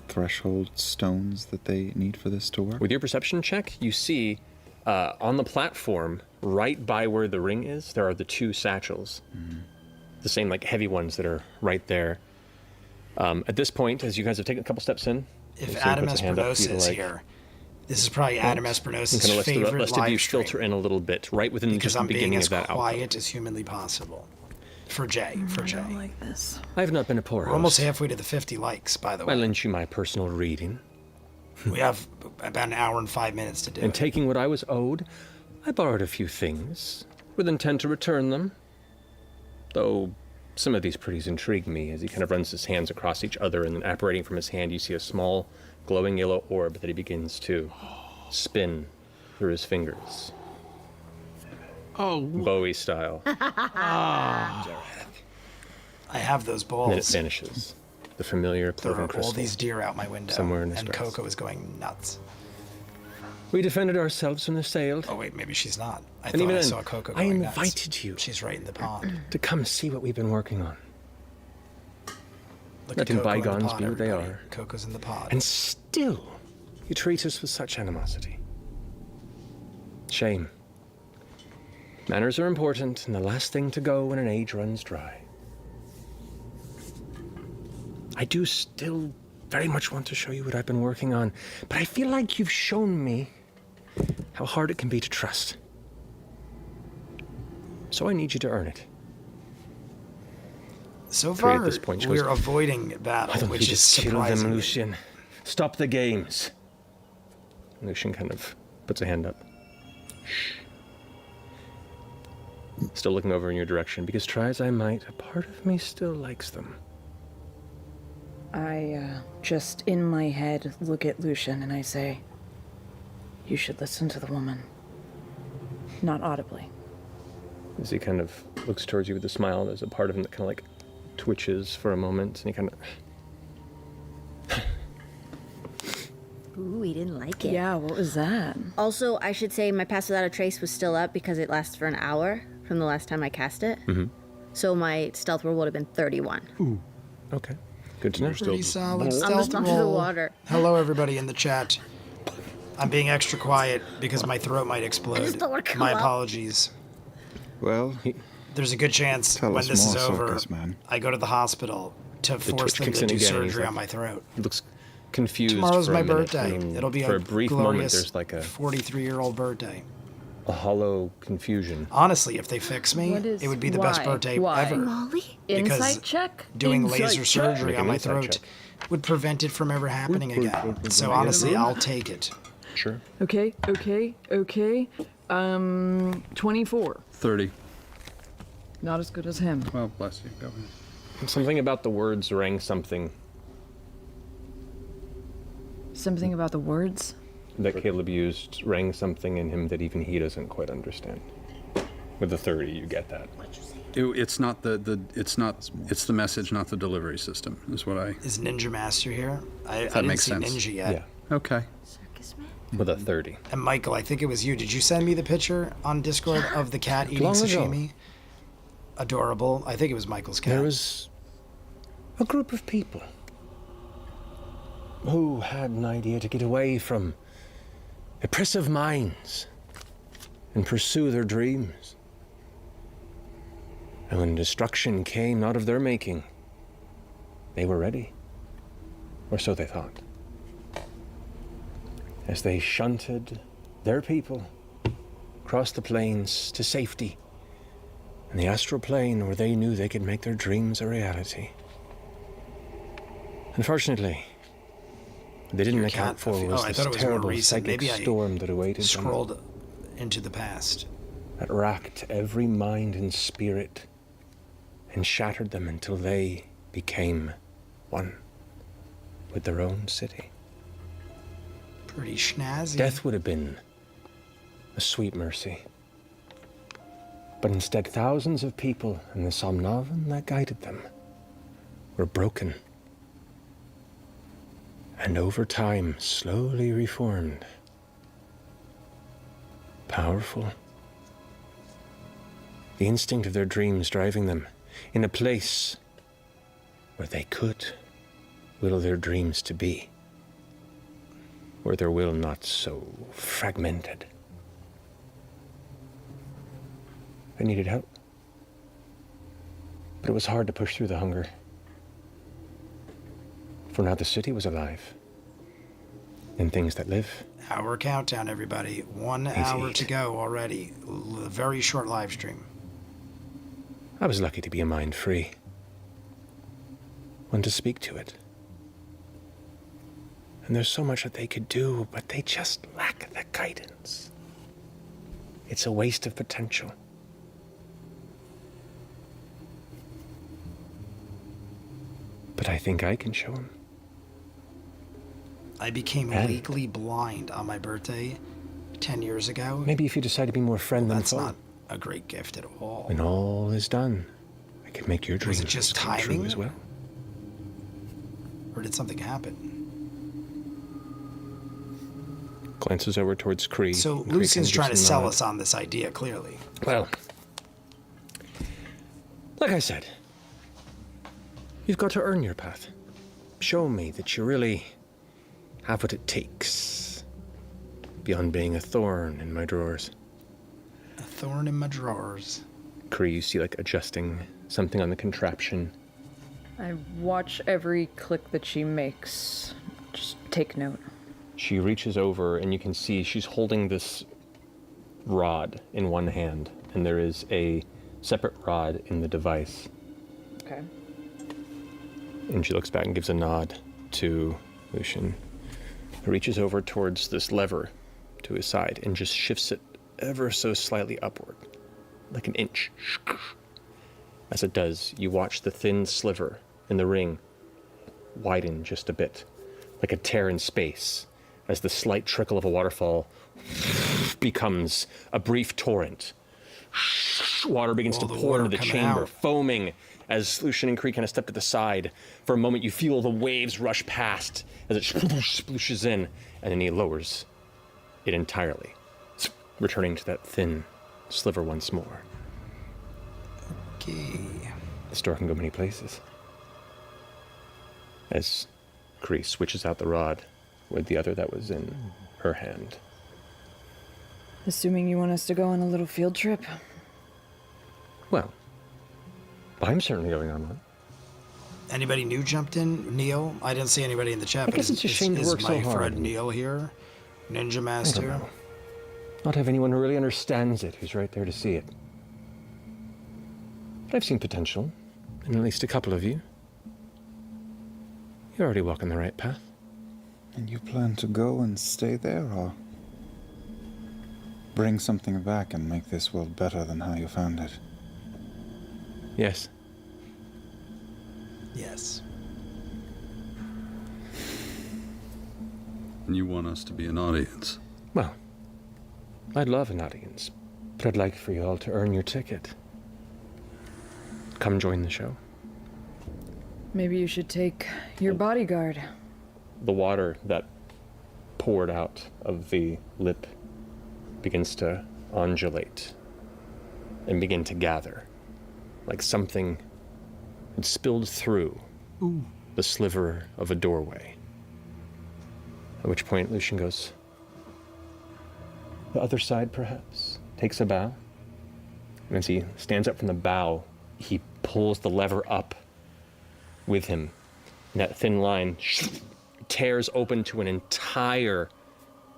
[SPEAKER 7] threshold stones that they need for this to work?
[SPEAKER 6] With your perception check, you see on the platform, right by where the ring is, there are the two satchels. The same like heavy ones that are right there. At this point, as you guys have taken a couple steps in,
[SPEAKER 1] if
[SPEAKER 6] Sam
[SPEAKER 1] Adam
[SPEAKER 6] puts a hand up for you
[SPEAKER 1] Espernosa
[SPEAKER 6] to,
[SPEAKER 1] is
[SPEAKER 6] like,
[SPEAKER 1] here, this is probably Adam
[SPEAKER 6] and
[SPEAKER 1] Espernosa's
[SPEAKER 6] kind of lets
[SPEAKER 1] favorite
[SPEAKER 6] the rest of you
[SPEAKER 1] live stream.
[SPEAKER 6] filter in a little bit, right within
[SPEAKER 1] Because
[SPEAKER 6] just the
[SPEAKER 1] I'm being
[SPEAKER 6] beginning
[SPEAKER 1] as
[SPEAKER 6] of that
[SPEAKER 1] quiet
[SPEAKER 6] output.
[SPEAKER 1] as humanly possible. For Jay, for
[SPEAKER 9] I
[SPEAKER 1] Jay.
[SPEAKER 9] don't like this.
[SPEAKER 6] I have not been a poor
[SPEAKER 1] We're
[SPEAKER 6] host.
[SPEAKER 1] almost halfway to the 50 likes, by the
[SPEAKER 6] I
[SPEAKER 1] way.
[SPEAKER 6] lent you my personal reading,
[SPEAKER 1] We have about an hour and 5 minutes to do
[SPEAKER 6] and
[SPEAKER 1] it.
[SPEAKER 6] taking what I was owed, I borrowed a few things, with intent to return them. Though some of these pretties intrigue me, as he kind of runs his hands across each other, and then apparating from his hand, you see a small, glowing yellow orb that he begins to spin through his fingers.
[SPEAKER 2] Oh,
[SPEAKER 6] Bowie style.
[SPEAKER 1] I have those
[SPEAKER 6] And then it
[SPEAKER 1] balls.
[SPEAKER 6] vanishes. The familiar
[SPEAKER 1] There
[SPEAKER 6] cloven
[SPEAKER 1] are all
[SPEAKER 6] crystal.
[SPEAKER 1] these deer out my window.
[SPEAKER 6] somewhere in this
[SPEAKER 1] and
[SPEAKER 6] grass.
[SPEAKER 1] Coco is going nuts.
[SPEAKER 6] We defended ourselves from the assailed.
[SPEAKER 1] Oh wait, maybe she's not. I
[SPEAKER 6] And
[SPEAKER 1] thought
[SPEAKER 6] even
[SPEAKER 1] I
[SPEAKER 6] then,
[SPEAKER 1] saw Coco
[SPEAKER 6] I
[SPEAKER 1] going nuts.
[SPEAKER 6] invited you
[SPEAKER 1] She's right in the pond.
[SPEAKER 6] to come see what we've been working on.
[SPEAKER 1] Look
[SPEAKER 6] Letting
[SPEAKER 1] at Coco in the
[SPEAKER 6] bygones
[SPEAKER 1] pod,
[SPEAKER 6] be what they
[SPEAKER 1] everybody.
[SPEAKER 6] are.
[SPEAKER 1] Coco's in the pod.
[SPEAKER 6] And still, you treat us with such animosity. Shame. Manners are important, and the last thing to go when an age runs dry. I do still very much want to show you what I've been working on, but I feel like you've shown me how hard it can be to trust. So I need you to earn it.
[SPEAKER 1] So
[SPEAKER 6] Three
[SPEAKER 1] far,
[SPEAKER 6] at this point, she goes,
[SPEAKER 1] we're avoiding
[SPEAKER 6] Why
[SPEAKER 1] battle,
[SPEAKER 6] don't
[SPEAKER 1] which
[SPEAKER 6] you
[SPEAKER 1] is
[SPEAKER 6] just kill
[SPEAKER 1] surprising.
[SPEAKER 6] them, Lucian? Stop the games. Lucian kind of puts a hand up. Shh. Still looking over in your direction, because try as I might, a part of me still likes them.
[SPEAKER 9] I just in my head look at Lucian and I say, you should listen to the woman. Not audibly.
[SPEAKER 6] As he kind of looks towards you with a smile, there's a part of him that kind of like twitches for a moment, and he kind of...
[SPEAKER 5] Ooh, he didn't like it.
[SPEAKER 9] Yeah, what was that?
[SPEAKER 5] Also, I should say my Pass Without a Trace was still up because it lasts for an hour from the last time I cast it.
[SPEAKER 6] Mm-hmm.
[SPEAKER 5] So my stealth roll would have been 31.
[SPEAKER 6] Okay, good to know.
[SPEAKER 1] Pretty solid
[SPEAKER 5] I'm
[SPEAKER 1] stealth
[SPEAKER 5] just under the
[SPEAKER 1] roll.
[SPEAKER 5] water.
[SPEAKER 1] Hello, everybody in the chat. I'm being extra quiet because my throat might explode.
[SPEAKER 5] just don't wanna come
[SPEAKER 1] My
[SPEAKER 5] up.
[SPEAKER 1] apologies.
[SPEAKER 7] Well,
[SPEAKER 1] There's a good chance
[SPEAKER 7] Tell
[SPEAKER 1] when
[SPEAKER 7] us
[SPEAKER 1] this is
[SPEAKER 7] more,
[SPEAKER 1] over,
[SPEAKER 7] Sokas, man.
[SPEAKER 1] I go to the hospital to force
[SPEAKER 6] twitch
[SPEAKER 1] them
[SPEAKER 6] kicks
[SPEAKER 1] to
[SPEAKER 6] in
[SPEAKER 1] do
[SPEAKER 6] again, and he's
[SPEAKER 1] surgery
[SPEAKER 6] like-
[SPEAKER 1] on my throat.
[SPEAKER 6] He looks confused.
[SPEAKER 1] Tomorrow's
[SPEAKER 6] for a
[SPEAKER 1] my
[SPEAKER 6] minute,
[SPEAKER 1] birthday.
[SPEAKER 6] and then
[SPEAKER 1] It'll be
[SPEAKER 6] for
[SPEAKER 1] a
[SPEAKER 6] a brief
[SPEAKER 1] glorious
[SPEAKER 6] moment. There's like a
[SPEAKER 1] 43-year-old birthday.
[SPEAKER 6] hollow confusion.
[SPEAKER 1] Honestly, if they fix me,
[SPEAKER 9] What is-
[SPEAKER 1] it would be the best
[SPEAKER 9] why?
[SPEAKER 1] birthday
[SPEAKER 9] Why?
[SPEAKER 1] ever.
[SPEAKER 5] Molly?
[SPEAKER 1] Because
[SPEAKER 9] Insight check?
[SPEAKER 1] Doing
[SPEAKER 9] Insight
[SPEAKER 1] laser
[SPEAKER 9] check.
[SPEAKER 1] surgery
[SPEAKER 6] Make
[SPEAKER 1] on
[SPEAKER 6] an
[SPEAKER 1] my
[SPEAKER 6] insight
[SPEAKER 1] throat
[SPEAKER 6] check.
[SPEAKER 1] would prevent it from ever happening again. So honestly, I'll take it.
[SPEAKER 6] Sure.
[SPEAKER 9] Okay. 24.
[SPEAKER 8] 30.
[SPEAKER 9] Not as good as him.
[SPEAKER 8] Well, bless you. Go ahead.
[SPEAKER 6] Something about the words rang something
[SPEAKER 9] Something about the words?
[SPEAKER 6] that Caleb used rang something in him that even he doesn't quite understand. With the 30, you get that.
[SPEAKER 8] It's not it's the message, not the delivery system, is what I...
[SPEAKER 1] Is Ninja Master here? I
[SPEAKER 8] That
[SPEAKER 1] didn't
[SPEAKER 8] makes
[SPEAKER 1] see
[SPEAKER 8] sense.
[SPEAKER 1] Ninja yet.
[SPEAKER 6] Yeah,
[SPEAKER 8] Okay.
[SPEAKER 5] Circus man?
[SPEAKER 6] with a 30.
[SPEAKER 1] And Michael, I think it was you. Did you send me the picture on Discord of the cat eating
[SPEAKER 6] Long ago.
[SPEAKER 1] sashimi? Adorable. I think it was Michael's cat.
[SPEAKER 6] There was a group of people who had an idea to get away from oppressive minds and pursue their dreams. And when destruction came not of their making, they were ready. Or so they thought. As they shunted their people across the plains to safety in the astral plane where they knew they could make their dreams a reality. Unfortunately, what they didn't
[SPEAKER 1] Your
[SPEAKER 6] account
[SPEAKER 1] cat
[SPEAKER 6] for
[SPEAKER 1] affected-
[SPEAKER 6] was
[SPEAKER 1] I
[SPEAKER 6] this
[SPEAKER 1] thought it was more
[SPEAKER 6] terrible
[SPEAKER 1] recent.
[SPEAKER 6] psychic
[SPEAKER 1] Maybe I
[SPEAKER 6] storm that awaited them,
[SPEAKER 1] Scrolled into the past.
[SPEAKER 6] that racked every mind and spirit and shattered them until they became one with their own city.
[SPEAKER 1] Pretty snazzy.
[SPEAKER 6] Death would have been a sweet mercy. But instead, thousands of people and the Somnavan that guided them were broken. And over time, slowly reformed. Powerful. The instinct of their dreams driving them in a place where they could will their dreams to be. Where their will not so fragmented. They needed help. But it was hard to push through the hunger. For now the city was alive. than things that live.
[SPEAKER 1] Hour countdown, everybody. 1 hour to go already. Very short live stream.
[SPEAKER 6] I was lucky to be a mind free. One to speak to it. And there's so much that they could do, but they just lack that guidance. It's a waste of potential. But I think I can show them.
[SPEAKER 1] I became
[SPEAKER 6] And-
[SPEAKER 1] legally blind on my birthday 10 years ago.
[SPEAKER 6] Maybe if you decide to be more friend than
[SPEAKER 1] That's
[SPEAKER 6] foe.
[SPEAKER 1] not a great gift at all.
[SPEAKER 6] When all is done, I can make your dreams
[SPEAKER 1] Was it just
[SPEAKER 6] come true
[SPEAKER 1] timing?
[SPEAKER 6] as well.
[SPEAKER 1] Or did something happen?
[SPEAKER 6] Glances over towards Kree.
[SPEAKER 1] So
[SPEAKER 6] and Kree
[SPEAKER 1] Lucian's
[SPEAKER 6] kind of
[SPEAKER 1] trying to
[SPEAKER 6] gives a
[SPEAKER 1] sell
[SPEAKER 6] nod.
[SPEAKER 1] us on this idea, clearly.
[SPEAKER 6] Well, like I said, you've got to earn your path. Show me that you really have what it takes, beyond being a thorn in my drawers.
[SPEAKER 1] A thorn in my drawers.
[SPEAKER 6] Kree, you see, like, adjusting something on the contraption.
[SPEAKER 9] I watch every click that she makes. Just take note.
[SPEAKER 6] She reaches over, and you can see she's holding this rod in one hand, and there is a separate rod in the device.
[SPEAKER 9] Okay.
[SPEAKER 6] And she looks back and gives a nod to Lucian. Reaches over towards this lever to his side and just shifts it ever so slightly upward, like an inch. As it does, you watch the thin sliver in the ring widen just a bit, like a tear in space, as the slight trickle of a waterfall becomes a brief torrent. Water begins to
[SPEAKER 1] the
[SPEAKER 6] pour
[SPEAKER 1] water
[SPEAKER 6] into the
[SPEAKER 1] coming
[SPEAKER 6] chamber,
[SPEAKER 1] out.
[SPEAKER 6] foaming as Lucian and Kree kind of step to the side. For a moment, you feel the waves rush past as it splooshes in, and then he lowers it entirely, returning to that thin sliver once more.
[SPEAKER 1] Okay.
[SPEAKER 6] The store can go many places. As Kree switches out the rod with the other that was in her hand.
[SPEAKER 9] Assuming you want us to go on a little field trip.
[SPEAKER 6] Well, I'm certainly going on one.
[SPEAKER 1] Anybody new jumped in? Neil? I didn't see anybody in the chat.
[SPEAKER 6] I guess it's a shame to
[SPEAKER 1] is
[SPEAKER 6] work so
[SPEAKER 1] my
[SPEAKER 6] hard
[SPEAKER 1] friend
[SPEAKER 6] and-
[SPEAKER 1] Neil here? Ninja
[SPEAKER 6] I don't
[SPEAKER 1] Master?
[SPEAKER 6] know. Not have anyone who really understands it who's right there to see it. But I've seen potential in at least a couple of you. You're already walking the right path.
[SPEAKER 7] And you plan to go and stay there, or bring something back and make this world better than how you found it?
[SPEAKER 6] Yes.
[SPEAKER 1] Yes.
[SPEAKER 8] And you want us to be an audience.
[SPEAKER 6] Well, I'd love an audience, but I'd like for you all to earn your ticket. Come join the show.
[SPEAKER 9] Maybe you should take your bodyguard.
[SPEAKER 6] The water that poured out of the lip begins to undulate and begin to gather, like something had spilled through the sliver of a doorway. At which point Lucian goes, the other side perhaps, takes a bow, and as he stands up from the bow, he pulls the lever up with him. And that thin line tears open to an entire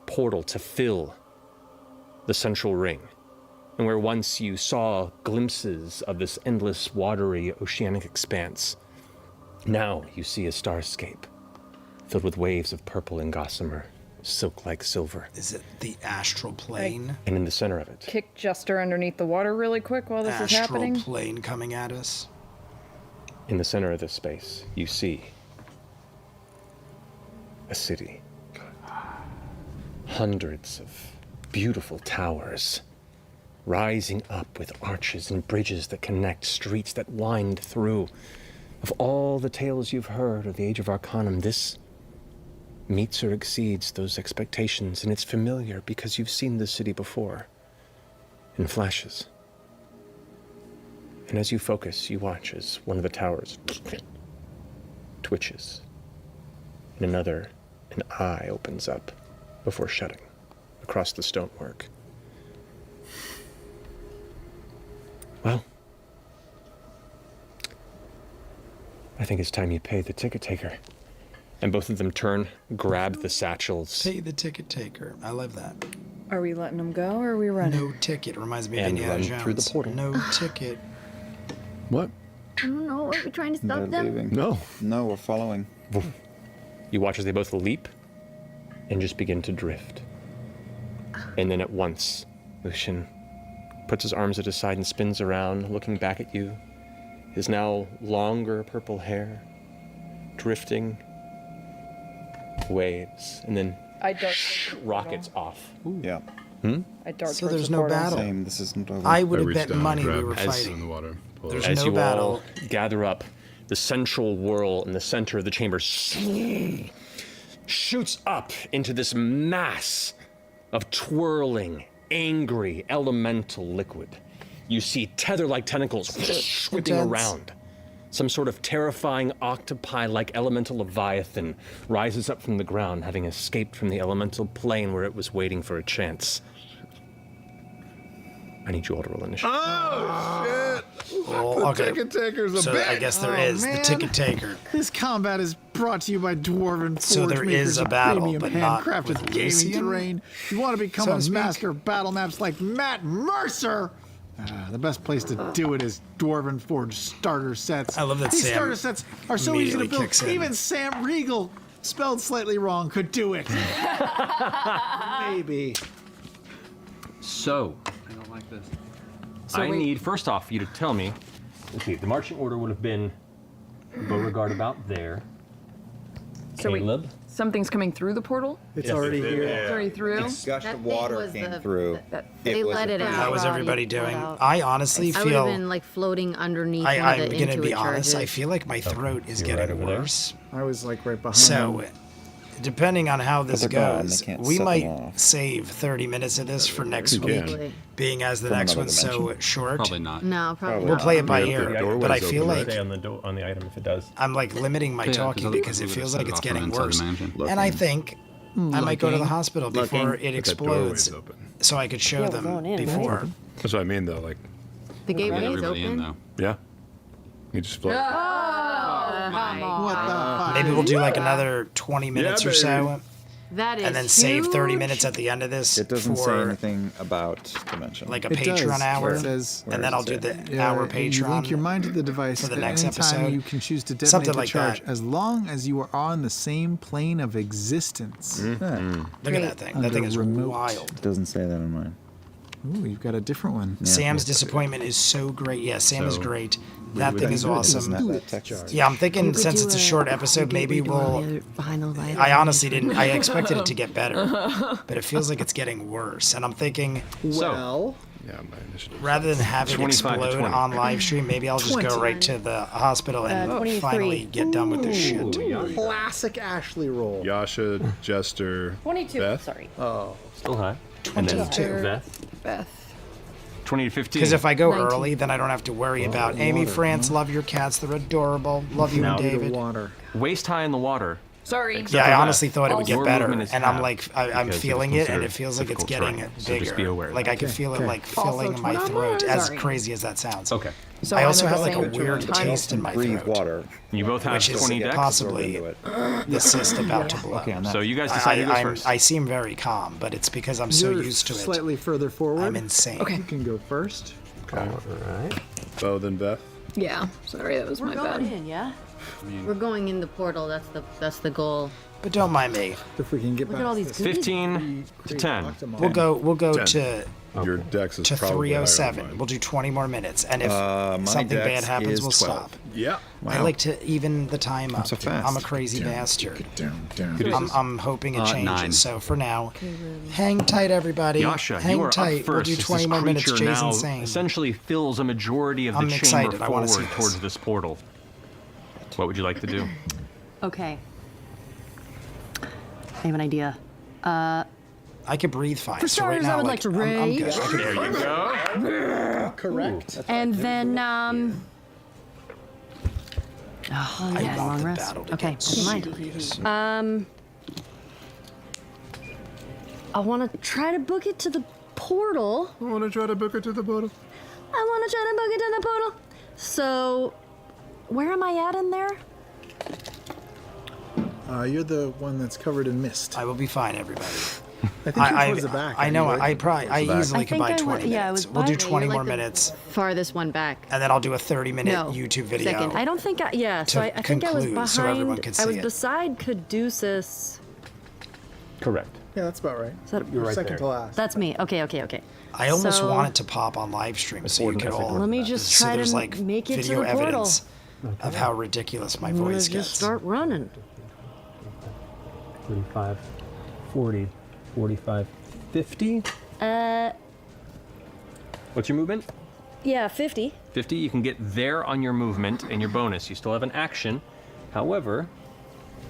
[SPEAKER 6] portal to fill the central ring. And where once you saw glimpses of this endless, watery, oceanic expanse, now you see a starscape filled with waves of purple and gossamer, silk like silver.
[SPEAKER 1] Is it the astral plane?
[SPEAKER 6] And in the center of it,
[SPEAKER 9] Kick Jester underneath the water really quick while this is
[SPEAKER 1] Astral
[SPEAKER 9] happening.
[SPEAKER 1] plane coming at us?
[SPEAKER 6] in the center of this space, you see a city. Hundreds of beautiful towers rising up with arches and bridges that connect, streets that wind through. Of all the tales you've heard of the Age of Arcanum, this meets or exceeds those expectations, and it's familiar because you've seen this city before, in flashes. And as you focus, you watch as one of the towers twitches, and another, an eye opens up before shutting across the stonework. Well, I think it's time you pay the ticket taker. And both of them turn, grab the satchels,
[SPEAKER 1] Pay the ticket taker. I love that.
[SPEAKER 9] Are we letting him go or are we running?
[SPEAKER 1] No ticket. Reminds me of
[SPEAKER 6] And
[SPEAKER 1] Indiana
[SPEAKER 6] run
[SPEAKER 1] Jones.
[SPEAKER 6] through the portal.
[SPEAKER 1] No ticket.
[SPEAKER 3] What?
[SPEAKER 5] I don't know. Are we trying to
[SPEAKER 7] They're
[SPEAKER 5] stop them?
[SPEAKER 7] leaving.
[SPEAKER 3] No.
[SPEAKER 7] No, we're following.
[SPEAKER 6] You watch as they both leap and just begin to drift. And then at once, Lucian puts his arms at his side and spins around, looking back at you. His now longer purple hair drifting, waves, and then
[SPEAKER 9] I dart
[SPEAKER 6] rockets off.
[SPEAKER 7] Yeah.
[SPEAKER 9] I dart
[SPEAKER 1] So
[SPEAKER 9] towards
[SPEAKER 1] there's
[SPEAKER 9] the
[SPEAKER 1] no
[SPEAKER 9] portal.
[SPEAKER 1] battle.
[SPEAKER 7] Same. This isn't over.
[SPEAKER 1] I would
[SPEAKER 3] I
[SPEAKER 1] have
[SPEAKER 3] reached
[SPEAKER 1] bet
[SPEAKER 3] down and
[SPEAKER 1] money we
[SPEAKER 3] grabbed
[SPEAKER 1] were
[SPEAKER 3] As in
[SPEAKER 1] fighting.
[SPEAKER 3] the water. Pull
[SPEAKER 1] There's
[SPEAKER 3] it
[SPEAKER 6] As
[SPEAKER 1] no
[SPEAKER 6] you
[SPEAKER 1] battle.
[SPEAKER 6] all gather up, the central whirl in the center of the chamber shoots up into this mass of twirling, angry, elemental liquid. You see tether-like tentacles whipping
[SPEAKER 1] Intense.
[SPEAKER 6] around. Some sort of terrifying octopi-like elemental leviathan rises up from the ground, having escaped from the elemental plane where it was waiting for a chance. I need you all to roll initiative.
[SPEAKER 3] Oh, shit!
[SPEAKER 1] Oh, okay.
[SPEAKER 3] Ticket taker's a
[SPEAKER 1] So
[SPEAKER 3] bitch!
[SPEAKER 1] I guess there
[SPEAKER 2] Oh,
[SPEAKER 1] is the
[SPEAKER 2] man.
[SPEAKER 1] ticket taker.
[SPEAKER 2] This combat is brought to you by Dwarven Forge
[SPEAKER 1] So there
[SPEAKER 2] makers
[SPEAKER 1] is a
[SPEAKER 2] of
[SPEAKER 1] battle,
[SPEAKER 2] premium
[SPEAKER 1] but not
[SPEAKER 2] handcrafted
[SPEAKER 1] with
[SPEAKER 2] gaming
[SPEAKER 1] Lucian,
[SPEAKER 2] terrain. You want to become
[SPEAKER 1] so to
[SPEAKER 2] a
[SPEAKER 1] speak?
[SPEAKER 2] master of battle maps like Matt Mercer? The best place to do it is Dwarven Forge starter sets.
[SPEAKER 1] I love that
[SPEAKER 2] These
[SPEAKER 1] Sam
[SPEAKER 2] starter sets are so easy to
[SPEAKER 1] immediately
[SPEAKER 2] build.
[SPEAKER 1] kicks in.
[SPEAKER 2] Even Sam Riegel, spelled slightly wrong, could do it. Maybe.
[SPEAKER 6] So,
[SPEAKER 8] I don't like this.
[SPEAKER 6] I need, first off, you to tell me, let's see, the marching order would have been Beauregard about there.
[SPEAKER 9] So wait,
[SPEAKER 6] Caleb.
[SPEAKER 9] something's coming through the portal?
[SPEAKER 2] It's already here.
[SPEAKER 9] It's already through?
[SPEAKER 7] Gush
[SPEAKER 5] That
[SPEAKER 7] of
[SPEAKER 5] thing
[SPEAKER 7] water
[SPEAKER 5] was
[SPEAKER 7] came
[SPEAKER 5] the-
[SPEAKER 7] through.
[SPEAKER 5] They
[SPEAKER 7] was
[SPEAKER 5] let
[SPEAKER 7] a
[SPEAKER 5] it
[SPEAKER 7] pretty-
[SPEAKER 5] out.
[SPEAKER 1] How is
[SPEAKER 5] Roddy
[SPEAKER 1] everybody
[SPEAKER 5] pulled
[SPEAKER 1] doing?
[SPEAKER 5] out.
[SPEAKER 1] I honestly
[SPEAKER 5] I would have
[SPEAKER 1] feel.
[SPEAKER 5] been like floating underneath one
[SPEAKER 1] I'm
[SPEAKER 5] of the
[SPEAKER 1] gonna
[SPEAKER 5] Intuit
[SPEAKER 1] be honest. I
[SPEAKER 5] charges.
[SPEAKER 1] feel like my throat is
[SPEAKER 6] You're right
[SPEAKER 1] getting
[SPEAKER 6] over there.
[SPEAKER 1] worse.
[SPEAKER 2] I was like right behind
[SPEAKER 1] So,
[SPEAKER 2] him.
[SPEAKER 1] depending on how this
[SPEAKER 7] they're gone,
[SPEAKER 1] goes,
[SPEAKER 7] they can't
[SPEAKER 1] we
[SPEAKER 7] set them
[SPEAKER 1] might
[SPEAKER 7] off.
[SPEAKER 1] save 30 minutes of this for next
[SPEAKER 3] You
[SPEAKER 1] week,
[SPEAKER 3] can.
[SPEAKER 5] Probably.
[SPEAKER 1] being as the
[SPEAKER 7] From
[SPEAKER 1] next
[SPEAKER 7] another
[SPEAKER 1] one's so
[SPEAKER 7] dimension?
[SPEAKER 1] short.
[SPEAKER 8] Probably not.
[SPEAKER 5] No, probably
[SPEAKER 1] We'll
[SPEAKER 5] not.
[SPEAKER 1] play it by
[SPEAKER 3] Yeah,
[SPEAKER 1] ear,
[SPEAKER 3] the doorway's
[SPEAKER 1] but I
[SPEAKER 3] open,
[SPEAKER 1] feel
[SPEAKER 3] right?
[SPEAKER 1] like
[SPEAKER 6] Stay on the item if it does.
[SPEAKER 1] I'm like limiting my
[SPEAKER 8] Yeah, 'cause
[SPEAKER 1] talking
[SPEAKER 8] otherwise
[SPEAKER 1] because
[SPEAKER 8] we
[SPEAKER 1] it
[SPEAKER 8] would've
[SPEAKER 1] feels
[SPEAKER 8] set
[SPEAKER 1] like
[SPEAKER 8] it
[SPEAKER 1] it's
[SPEAKER 8] off from
[SPEAKER 1] getting
[SPEAKER 8] inside the
[SPEAKER 1] worse.
[SPEAKER 8] mansion.
[SPEAKER 1] And I think I might go to the hospital before it
[SPEAKER 3] That
[SPEAKER 1] explodes,
[SPEAKER 3] doorway's open.
[SPEAKER 1] so I could show
[SPEAKER 4] Yeah, we're
[SPEAKER 1] them
[SPEAKER 4] going in, right?
[SPEAKER 1] before.
[SPEAKER 3] That's what I mean, though. Like,
[SPEAKER 5] The
[SPEAKER 8] Get
[SPEAKER 5] gateway is
[SPEAKER 8] everybody in,
[SPEAKER 5] open.
[SPEAKER 8] though.
[SPEAKER 3] yeah. You just float.
[SPEAKER 2] What the fuck?
[SPEAKER 1] Maybe we'll do like another 20 minutes or so,
[SPEAKER 5] That is
[SPEAKER 1] and then save 30
[SPEAKER 5] huge.
[SPEAKER 1] minutes at the end of this
[SPEAKER 7] It doesn't say
[SPEAKER 1] for
[SPEAKER 7] anything about dimension.
[SPEAKER 1] like a
[SPEAKER 2] It
[SPEAKER 1] Patreon
[SPEAKER 2] does.
[SPEAKER 1] hour,
[SPEAKER 2] It says,
[SPEAKER 1] and then I'll do the
[SPEAKER 2] yeah,
[SPEAKER 1] hour
[SPEAKER 2] You link
[SPEAKER 1] Patreon.
[SPEAKER 2] your mind to the device
[SPEAKER 1] for the
[SPEAKER 2] at
[SPEAKER 1] next
[SPEAKER 2] any
[SPEAKER 1] episode.
[SPEAKER 2] time. You can choose to detonate
[SPEAKER 1] Something
[SPEAKER 2] the
[SPEAKER 1] like
[SPEAKER 2] charge
[SPEAKER 1] that.
[SPEAKER 2] as long as you are on the same plane of existence.
[SPEAKER 1] Look at that thing. That thing is
[SPEAKER 2] Remote.
[SPEAKER 1] wild.
[SPEAKER 7] It doesn't say that in mine.
[SPEAKER 2] Ooh, you've got a different one.
[SPEAKER 1] Sam's disappointment is so great. Yeah, Sam is
[SPEAKER 3] So,
[SPEAKER 1] great. That thing is
[SPEAKER 7] Isn't
[SPEAKER 1] awesome.
[SPEAKER 7] that text?
[SPEAKER 1] Yeah, I'm thinking
[SPEAKER 5] We could
[SPEAKER 1] since
[SPEAKER 5] do
[SPEAKER 1] it's a short episode, maybe we'll.
[SPEAKER 5] behind the light.
[SPEAKER 1] I honestly didn't. I expected it to get better, but it feels like it's getting worse. And I'm thinking,
[SPEAKER 2] Well,
[SPEAKER 3] Yeah, my initiative.
[SPEAKER 1] rather than have it
[SPEAKER 6] 25 to
[SPEAKER 1] explode
[SPEAKER 6] 20.
[SPEAKER 1] on live stream, maybe I'll just go
[SPEAKER 2] 20.
[SPEAKER 1] right to the hospital and
[SPEAKER 4] 23.
[SPEAKER 1] finally get done with this shit.
[SPEAKER 2] classic Ashley roll.
[SPEAKER 3] Yasha, Jester,
[SPEAKER 4] 22.
[SPEAKER 3] Beth.
[SPEAKER 4] Sorry.
[SPEAKER 6] Still high. And then
[SPEAKER 1] 22.
[SPEAKER 6] Beth. 20 to 15.
[SPEAKER 1] Because if I go
[SPEAKER 5] 19.
[SPEAKER 1] early, then I don't have to worry about Amy, France, love your cats, they're adorable. Love you,
[SPEAKER 6] Now-
[SPEAKER 1] and David.
[SPEAKER 2] Water.
[SPEAKER 6] waist high in the water.
[SPEAKER 9] Sorry.
[SPEAKER 1] Yeah, I
[SPEAKER 6] for
[SPEAKER 1] honestly
[SPEAKER 6] that.
[SPEAKER 1] thought it would get
[SPEAKER 6] Your
[SPEAKER 1] better,
[SPEAKER 6] movement is
[SPEAKER 1] and I'm
[SPEAKER 6] half
[SPEAKER 1] like, I'm
[SPEAKER 6] because
[SPEAKER 1] feeling
[SPEAKER 6] it's
[SPEAKER 1] it, and it
[SPEAKER 6] considered
[SPEAKER 1] feels like it's
[SPEAKER 6] difficult
[SPEAKER 1] getting
[SPEAKER 6] terrain, so
[SPEAKER 1] bigger.
[SPEAKER 6] just be aware of
[SPEAKER 1] Like
[SPEAKER 6] that.
[SPEAKER 1] I could feel it like filling my
[SPEAKER 9] 20
[SPEAKER 1] throat, as
[SPEAKER 9] Sorry.
[SPEAKER 1] crazy as that sounds.
[SPEAKER 6] Okay.
[SPEAKER 9] So
[SPEAKER 1] I
[SPEAKER 9] I'm
[SPEAKER 1] also
[SPEAKER 9] at
[SPEAKER 1] have
[SPEAKER 9] the
[SPEAKER 1] like a
[SPEAKER 9] same
[SPEAKER 1] weird
[SPEAKER 9] time.
[SPEAKER 1] taste in my
[SPEAKER 7] Breathe
[SPEAKER 1] throat.
[SPEAKER 7] water.
[SPEAKER 6] You both have
[SPEAKER 1] Which is
[SPEAKER 6] 20 decks.
[SPEAKER 1] possibly the cyst about to blow.
[SPEAKER 7] Okay, on that.
[SPEAKER 6] So you guys decide who goes first.
[SPEAKER 1] I seem very calm, but it's because I'm so
[SPEAKER 2] You're
[SPEAKER 1] used to it.
[SPEAKER 2] Slightly further forward.
[SPEAKER 1] I'm insane.
[SPEAKER 2] You can go first.
[SPEAKER 3] Bo, then Beth.
[SPEAKER 9] Yeah. Sorry, that was
[SPEAKER 4] We're
[SPEAKER 9] my
[SPEAKER 4] going
[SPEAKER 9] bad.
[SPEAKER 4] in, yeah?
[SPEAKER 5] We're going in the portal. That's the goal.
[SPEAKER 1] But don't mind me.
[SPEAKER 2] If we can get
[SPEAKER 4] Look
[SPEAKER 2] back
[SPEAKER 4] at all
[SPEAKER 2] to
[SPEAKER 4] these
[SPEAKER 2] this.
[SPEAKER 4] goodies.
[SPEAKER 6] 15 to 10.
[SPEAKER 1] We'll go
[SPEAKER 3] 10.
[SPEAKER 1] to
[SPEAKER 3] Your dex is
[SPEAKER 1] to
[SPEAKER 3] probably higher than
[SPEAKER 1] 307.
[SPEAKER 3] mine.
[SPEAKER 1] We'll do 20 more minutes, and if
[SPEAKER 7] My
[SPEAKER 1] something bad
[SPEAKER 7] dex
[SPEAKER 1] happens,
[SPEAKER 7] is
[SPEAKER 1] we'll
[SPEAKER 7] 12.
[SPEAKER 1] stop.
[SPEAKER 3] Yeah.
[SPEAKER 1] I like to even the time up.
[SPEAKER 7] so fast.
[SPEAKER 1] I'm a crazy bastard.
[SPEAKER 3] Down.
[SPEAKER 1] I'm hoping it changes.
[SPEAKER 8] 9.
[SPEAKER 1] So for now, hang tight, everybody.
[SPEAKER 6] Yasha,
[SPEAKER 1] hang
[SPEAKER 6] you are
[SPEAKER 1] tight.
[SPEAKER 6] up first.
[SPEAKER 1] We'll do
[SPEAKER 6] as
[SPEAKER 1] 20
[SPEAKER 6] this
[SPEAKER 1] more minutes.
[SPEAKER 6] creature
[SPEAKER 1] Jay's
[SPEAKER 6] now
[SPEAKER 1] insane.
[SPEAKER 6] essentially fills a majority of the
[SPEAKER 1] I'm
[SPEAKER 6] chamber
[SPEAKER 1] excited. I wanna see
[SPEAKER 6] forward
[SPEAKER 1] this.
[SPEAKER 6] towards this portal. What would you like to do?
[SPEAKER 4] Okay. I have an idea.
[SPEAKER 1] I can breathe fine.
[SPEAKER 4] For
[SPEAKER 1] so right
[SPEAKER 4] starters,
[SPEAKER 1] now,
[SPEAKER 4] I would like to
[SPEAKER 1] I'm
[SPEAKER 4] rage.
[SPEAKER 1] good. I
[SPEAKER 6] There you go.
[SPEAKER 2] Correct.
[SPEAKER 4] And then, oh,
[SPEAKER 1] I
[SPEAKER 4] yeah,
[SPEAKER 1] want
[SPEAKER 4] long
[SPEAKER 1] the
[SPEAKER 4] rest.
[SPEAKER 1] battle to
[SPEAKER 4] Okay,
[SPEAKER 1] get
[SPEAKER 4] never mind.
[SPEAKER 1] serious.
[SPEAKER 4] I want to try to book it to the portal.
[SPEAKER 3] I want to try to book her to the bottom.
[SPEAKER 4] I want to try to book it to the portal. So, where am I at in there?
[SPEAKER 2] You're the one that's covered in mist.
[SPEAKER 1] I will be fine, everybody.
[SPEAKER 2] I think you're towards the back.
[SPEAKER 1] I know.
[SPEAKER 2] anyway.
[SPEAKER 1] I easily could buy
[SPEAKER 5] I
[SPEAKER 1] 20
[SPEAKER 5] went- yeah, I
[SPEAKER 1] minutes.
[SPEAKER 5] was
[SPEAKER 1] We'll do
[SPEAKER 5] by there.
[SPEAKER 1] 20
[SPEAKER 5] You're
[SPEAKER 1] more
[SPEAKER 5] like the
[SPEAKER 1] minutes,
[SPEAKER 5] Farthest one back.
[SPEAKER 1] and then I'll do a 30-minute
[SPEAKER 5] No,
[SPEAKER 1] YouTube video.
[SPEAKER 5] second.
[SPEAKER 4] I don't think I
[SPEAKER 1] To
[SPEAKER 4] think I was
[SPEAKER 1] conclude,
[SPEAKER 4] behind.
[SPEAKER 1] so everyone can
[SPEAKER 4] I
[SPEAKER 1] see
[SPEAKER 4] was
[SPEAKER 1] it.
[SPEAKER 4] beside Caduceus.
[SPEAKER 6] Correct.
[SPEAKER 2] Yeah, that's about right.
[SPEAKER 4] Is that
[SPEAKER 6] You're right
[SPEAKER 2] Second
[SPEAKER 6] there.
[SPEAKER 2] to last.
[SPEAKER 4] That's me. Okay.
[SPEAKER 1] I almost
[SPEAKER 4] So-
[SPEAKER 1] wanted to pop on live stream so you
[SPEAKER 6] Important
[SPEAKER 1] could
[SPEAKER 6] as I
[SPEAKER 1] all.
[SPEAKER 4] Let me just
[SPEAKER 1] so
[SPEAKER 4] try
[SPEAKER 1] there's
[SPEAKER 4] to
[SPEAKER 1] like
[SPEAKER 4] make it to
[SPEAKER 1] video
[SPEAKER 4] the portal.
[SPEAKER 1] evidence of how ridiculous my
[SPEAKER 4] I'm gonna
[SPEAKER 1] voice
[SPEAKER 4] just
[SPEAKER 1] gets.
[SPEAKER 4] start running.
[SPEAKER 6] 35, 40, 45, 50. What's your movement?
[SPEAKER 4] Yeah, 50.
[SPEAKER 6] 50. You can get there on your movement and your bonus. You still have an action. However,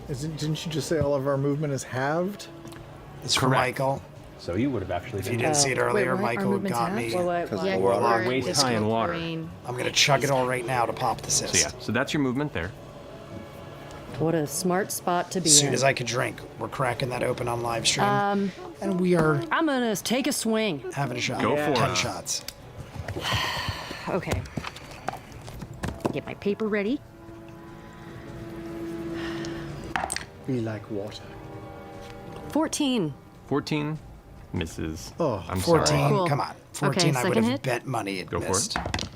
[SPEAKER 2] Didn't you just say all of our movement is halved?
[SPEAKER 1] It's for
[SPEAKER 6] Correct.
[SPEAKER 1] Michael.
[SPEAKER 6] so you would have actually
[SPEAKER 1] If you
[SPEAKER 6] been.
[SPEAKER 1] didn't see it earlier,
[SPEAKER 4] wait, what? Our
[SPEAKER 1] Michael
[SPEAKER 4] movement's
[SPEAKER 1] got
[SPEAKER 4] half?
[SPEAKER 1] me.
[SPEAKER 5] Yeah,
[SPEAKER 7] we're
[SPEAKER 5] we're
[SPEAKER 6] waist high in water.
[SPEAKER 1] I'm gonna chug it all right now to pop the cyst.
[SPEAKER 6] So yeah. So that's your movement there.
[SPEAKER 4] What a smart spot to be
[SPEAKER 1] As soon
[SPEAKER 4] in.
[SPEAKER 1] as I could drink, we're cracking that open on live stream, and we are
[SPEAKER 4] I'm gonna take a swing.
[SPEAKER 1] having a shot.
[SPEAKER 6] Go for
[SPEAKER 1] 10
[SPEAKER 6] it.
[SPEAKER 1] shots.
[SPEAKER 4] Okay. Get my paper ready.
[SPEAKER 2] Be like water.
[SPEAKER 4] 14.
[SPEAKER 6] 14 misses.
[SPEAKER 2] Oh,
[SPEAKER 6] I'm
[SPEAKER 1] 14.
[SPEAKER 6] sorry.
[SPEAKER 4] Cool.
[SPEAKER 1] Come on. 14.
[SPEAKER 4] Okay,
[SPEAKER 1] I would
[SPEAKER 4] second
[SPEAKER 1] have
[SPEAKER 4] hit.
[SPEAKER 1] bet money it
[SPEAKER 6] Go for
[SPEAKER 1] missed.
[SPEAKER 6] it.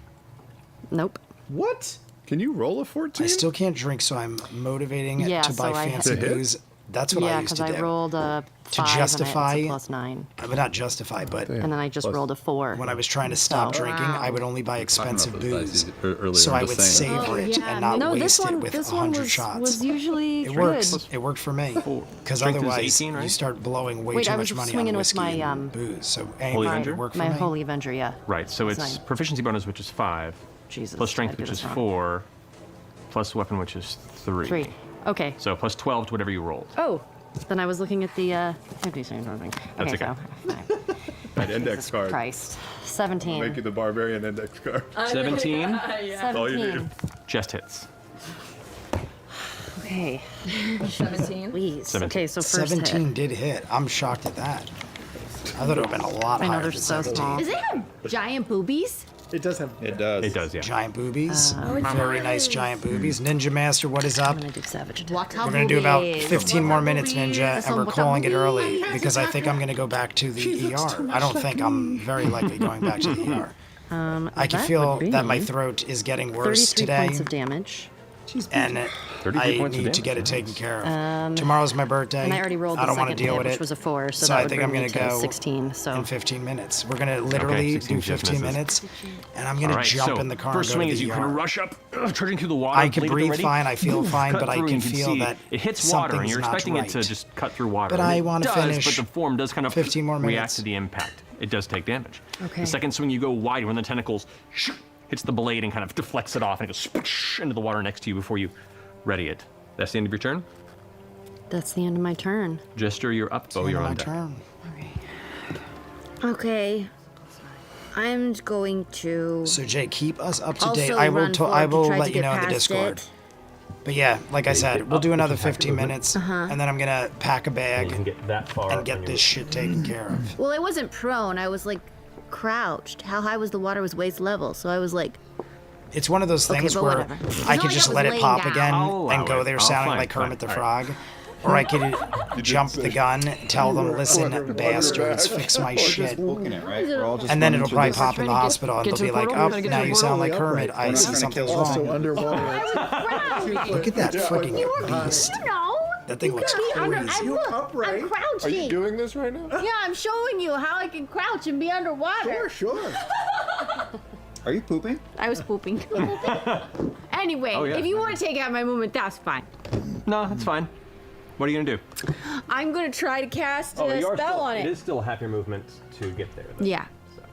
[SPEAKER 4] Nope.
[SPEAKER 2] What?
[SPEAKER 3] Can you roll a 14?
[SPEAKER 1] I still can't drink, so I'm motivating
[SPEAKER 4] Yeah,
[SPEAKER 1] to buy
[SPEAKER 4] so I have
[SPEAKER 1] fancy
[SPEAKER 3] to hit?
[SPEAKER 1] booze. That's what I
[SPEAKER 4] Yeah,
[SPEAKER 1] used
[SPEAKER 4] because
[SPEAKER 1] to
[SPEAKER 4] I
[SPEAKER 1] do.
[SPEAKER 4] rolled a 5
[SPEAKER 1] justify-
[SPEAKER 4] and it's a plus 9.
[SPEAKER 1] I would not justify, but
[SPEAKER 4] And then I just
[SPEAKER 3] Plus-
[SPEAKER 4] rolled a 4.
[SPEAKER 1] when I was trying to stop
[SPEAKER 4] So-
[SPEAKER 1] drinking, I would only buy expensive
[SPEAKER 3] Talking about those
[SPEAKER 1] booze.
[SPEAKER 3] dice earlier,
[SPEAKER 1] So
[SPEAKER 3] I'm
[SPEAKER 1] I
[SPEAKER 3] just
[SPEAKER 1] would
[SPEAKER 3] saying.
[SPEAKER 1] savor
[SPEAKER 5] Oh,
[SPEAKER 1] it
[SPEAKER 5] yeah,
[SPEAKER 1] and not
[SPEAKER 4] No,
[SPEAKER 1] waste
[SPEAKER 4] this one,
[SPEAKER 1] it with
[SPEAKER 4] this
[SPEAKER 1] 100
[SPEAKER 4] one
[SPEAKER 1] shots.
[SPEAKER 4] was usually
[SPEAKER 1] It
[SPEAKER 4] good.
[SPEAKER 1] works. It worked for me. Because
[SPEAKER 6] Strength is
[SPEAKER 1] otherwise,
[SPEAKER 6] 18, right?
[SPEAKER 1] you start blowing way
[SPEAKER 4] Wait,
[SPEAKER 1] too
[SPEAKER 4] I was
[SPEAKER 1] much money
[SPEAKER 4] swinging
[SPEAKER 1] on
[SPEAKER 4] with
[SPEAKER 1] whiskey
[SPEAKER 4] my,
[SPEAKER 1] and booze. So
[SPEAKER 6] Holy
[SPEAKER 1] anyway,
[SPEAKER 6] Avenger?
[SPEAKER 1] it worked for
[SPEAKER 4] My
[SPEAKER 1] me.
[SPEAKER 4] Holy Avenger, yeah.
[SPEAKER 6] Right. So
[SPEAKER 4] That's
[SPEAKER 6] it's
[SPEAKER 4] 9.
[SPEAKER 6] proficiency bonus, which is 5,
[SPEAKER 4] Jesus.
[SPEAKER 6] plus strength,
[SPEAKER 4] I did
[SPEAKER 6] which is
[SPEAKER 4] this wrong.
[SPEAKER 6] 4, plus weapon, which is 3.
[SPEAKER 4] 3. Okay.
[SPEAKER 6] So plus 12 to whatever you rolled.
[SPEAKER 4] Oh, then I was looking at the 50 thing.
[SPEAKER 6] That's
[SPEAKER 4] Okay,
[SPEAKER 6] okay.
[SPEAKER 4] so.
[SPEAKER 3] An index card.
[SPEAKER 4] Christ. 17.
[SPEAKER 3] Make you the barbarian index card.
[SPEAKER 6] 17
[SPEAKER 3] all you
[SPEAKER 4] 17.
[SPEAKER 3] need.
[SPEAKER 6] just hits.
[SPEAKER 4] Okay.
[SPEAKER 9] 17.
[SPEAKER 4] Please.
[SPEAKER 6] 17.
[SPEAKER 4] Okay, so first
[SPEAKER 1] 17
[SPEAKER 4] hit.
[SPEAKER 1] did hit. I'm shocked at that. I thought it would have been a lot
[SPEAKER 4] I know
[SPEAKER 1] higher
[SPEAKER 4] they're
[SPEAKER 1] than
[SPEAKER 4] so
[SPEAKER 1] 17.
[SPEAKER 4] small.
[SPEAKER 5] Does it have giant boobies?
[SPEAKER 2] It does have.
[SPEAKER 7] It does.
[SPEAKER 6] It does, yeah.
[SPEAKER 1] Giant boobies.
[SPEAKER 4] Oh,
[SPEAKER 1] Very nice giant boobies. Ninja Master, what is up?
[SPEAKER 4] I'm gonna do savage attack.
[SPEAKER 5] What
[SPEAKER 1] We're going to do about 15 more minutes, Ninja, and we're calling it early because I think I'm going to go back to the ER. I don't think I'm very likely going back to the ER. I can
[SPEAKER 4] that
[SPEAKER 1] feel
[SPEAKER 4] would
[SPEAKER 1] that my
[SPEAKER 4] be
[SPEAKER 1] throat is getting worse
[SPEAKER 4] 33
[SPEAKER 1] today,
[SPEAKER 4] points of damage.
[SPEAKER 1] and
[SPEAKER 6] 33
[SPEAKER 1] I
[SPEAKER 6] points of
[SPEAKER 1] need to
[SPEAKER 6] damage,
[SPEAKER 1] get it
[SPEAKER 6] nice.
[SPEAKER 1] taken care of. Tomorrow's my birthday.
[SPEAKER 4] And I already rolled
[SPEAKER 1] I
[SPEAKER 4] the
[SPEAKER 1] don't want
[SPEAKER 4] second
[SPEAKER 1] to deal
[SPEAKER 4] hit,
[SPEAKER 1] with
[SPEAKER 4] which
[SPEAKER 1] it.
[SPEAKER 4] was a 4, so
[SPEAKER 1] So
[SPEAKER 4] that
[SPEAKER 1] I
[SPEAKER 4] would
[SPEAKER 1] think
[SPEAKER 4] bring
[SPEAKER 1] I'm
[SPEAKER 4] me
[SPEAKER 1] going to
[SPEAKER 4] to
[SPEAKER 1] go
[SPEAKER 4] 16. So
[SPEAKER 1] in 15 minutes. We're going to literally
[SPEAKER 6] 16
[SPEAKER 1] do
[SPEAKER 6] just
[SPEAKER 1] 15
[SPEAKER 6] misses.
[SPEAKER 1] minutes, and I'm going
[SPEAKER 6] All
[SPEAKER 1] to
[SPEAKER 6] right,
[SPEAKER 1] jump
[SPEAKER 6] so
[SPEAKER 1] in the car
[SPEAKER 6] first
[SPEAKER 1] and go
[SPEAKER 6] swing
[SPEAKER 1] to
[SPEAKER 6] is
[SPEAKER 1] the
[SPEAKER 6] you
[SPEAKER 1] ER.
[SPEAKER 6] kind of rush up, charging through the water.
[SPEAKER 1] I can
[SPEAKER 6] bleed at the
[SPEAKER 1] breathe
[SPEAKER 6] ready.
[SPEAKER 1] fine, I feel fine,
[SPEAKER 6] Cut
[SPEAKER 1] but I
[SPEAKER 6] through
[SPEAKER 1] can
[SPEAKER 6] and you
[SPEAKER 1] feel
[SPEAKER 6] see
[SPEAKER 1] that
[SPEAKER 6] it hits water, and
[SPEAKER 1] something's
[SPEAKER 6] you're
[SPEAKER 1] not
[SPEAKER 6] expecting it to
[SPEAKER 1] right.
[SPEAKER 6] just cut through water.
[SPEAKER 1] But
[SPEAKER 6] and
[SPEAKER 1] I
[SPEAKER 6] it
[SPEAKER 1] wanna
[SPEAKER 6] does,
[SPEAKER 1] finish
[SPEAKER 6] But the form does kind of
[SPEAKER 1] 15 more
[SPEAKER 6] react
[SPEAKER 1] minutes.
[SPEAKER 6] to the impact. It does take damage.
[SPEAKER 4] Okay.
[SPEAKER 6] The second swing, you go wide when the tentacles hits the blade and kind of deflects it off, and it goes sploosh into the water next to you before you ready it. That's the end of your turn.
[SPEAKER 4] that's the end of my turn.
[SPEAKER 6] Jester, you're up. Bo,
[SPEAKER 1] End
[SPEAKER 6] you're
[SPEAKER 1] of
[SPEAKER 6] on
[SPEAKER 1] my
[SPEAKER 6] deck.
[SPEAKER 1] turn.
[SPEAKER 5] Okay. I'm going to
[SPEAKER 1] So Jay, keep us up to
[SPEAKER 5] also
[SPEAKER 1] date. I will.
[SPEAKER 5] run forward
[SPEAKER 1] I
[SPEAKER 5] to
[SPEAKER 1] will
[SPEAKER 5] try to
[SPEAKER 1] let you
[SPEAKER 5] get
[SPEAKER 1] know in the
[SPEAKER 5] past
[SPEAKER 1] Discord.
[SPEAKER 5] it.
[SPEAKER 1] But yeah, like I said, we'll do another 15 minutes,
[SPEAKER 5] Uh-huh.
[SPEAKER 1] and then I'm gonna pack a
[SPEAKER 6] You
[SPEAKER 1] bag
[SPEAKER 6] can get that far.
[SPEAKER 1] and get
[SPEAKER 6] on
[SPEAKER 1] this
[SPEAKER 6] your-
[SPEAKER 1] shit taken care of.
[SPEAKER 5] Well, I wasn't prone. I was like crouched. How high was the water? Was waist level. So I was like,
[SPEAKER 1] It's one of those
[SPEAKER 5] Okay,
[SPEAKER 1] things
[SPEAKER 5] but
[SPEAKER 1] where
[SPEAKER 5] whatever. It's
[SPEAKER 1] I
[SPEAKER 5] not
[SPEAKER 1] could
[SPEAKER 5] like
[SPEAKER 1] just
[SPEAKER 5] I was
[SPEAKER 1] let it
[SPEAKER 5] laying
[SPEAKER 1] pop
[SPEAKER 5] down.
[SPEAKER 1] again
[SPEAKER 6] I'll allow
[SPEAKER 1] and go
[SPEAKER 6] it.
[SPEAKER 1] there
[SPEAKER 6] Oh,
[SPEAKER 1] sounding
[SPEAKER 6] fine,
[SPEAKER 1] like Kermit the
[SPEAKER 6] fine.
[SPEAKER 1] Frog. Or I could jump the gun, tell them, listen, bastards, fix my shit.
[SPEAKER 7] Booking it, right? We're all just
[SPEAKER 1] And then
[SPEAKER 7] running
[SPEAKER 1] it'll
[SPEAKER 7] through
[SPEAKER 1] probably
[SPEAKER 7] this.
[SPEAKER 1] pop in the hospital and
[SPEAKER 4] get
[SPEAKER 1] they'll
[SPEAKER 4] to
[SPEAKER 1] be
[SPEAKER 4] the
[SPEAKER 1] like,
[SPEAKER 4] portal?
[SPEAKER 1] oh,
[SPEAKER 4] We're gonna get
[SPEAKER 1] now
[SPEAKER 4] to the
[SPEAKER 1] you sound like
[SPEAKER 2] portal
[SPEAKER 1] Kermit. I
[SPEAKER 7] We're
[SPEAKER 1] see
[SPEAKER 7] not gonna
[SPEAKER 1] something's
[SPEAKER 7] kill
[SPEAKER 2] Also
[SPEAKER 1] wrong.
[SPEAKER 2] underwater.
[SPEAKER 1] Look at that fucking beast.
[SPEAKER 5] no.
[SPEAKER 1] That thing looks crazy.
[SPEAKER 5] Look,
[SPEAKER 2] upright.
[SPEAKER 5] I'm crouching.
[SPEAKER 3] Are you doing this right now?
[SPEAKER 5] Yeah, I'm showing you how I can crouch and be underwater.
[SPEAKER 2] Sure.
[SPEAKER 7] Are you pooping?
[SPEAKER 5] I was pooping. Anyway,
[SPEAKER 6] Oh, yeah.
[SPEAKER 5] if you want to take out my movement, that's fine.
[SPEAKER 6] No, that's fine. What are you gonna do?
[SPEAKER 5] I'm gonna try to cast
[SPEAKER 6] Oh,
[SPEAKER 5] a
[SPEAKER 6] you are
[SPEAKER 5] spell
[SPEAKER 6] still,
[SPEAKER 5] on
[SPEAKER 6] It
[SPEAKER 5] it.
[SPEAKER 6] is still half your movement to get there. though.
[SPEAKER 5] Yeah.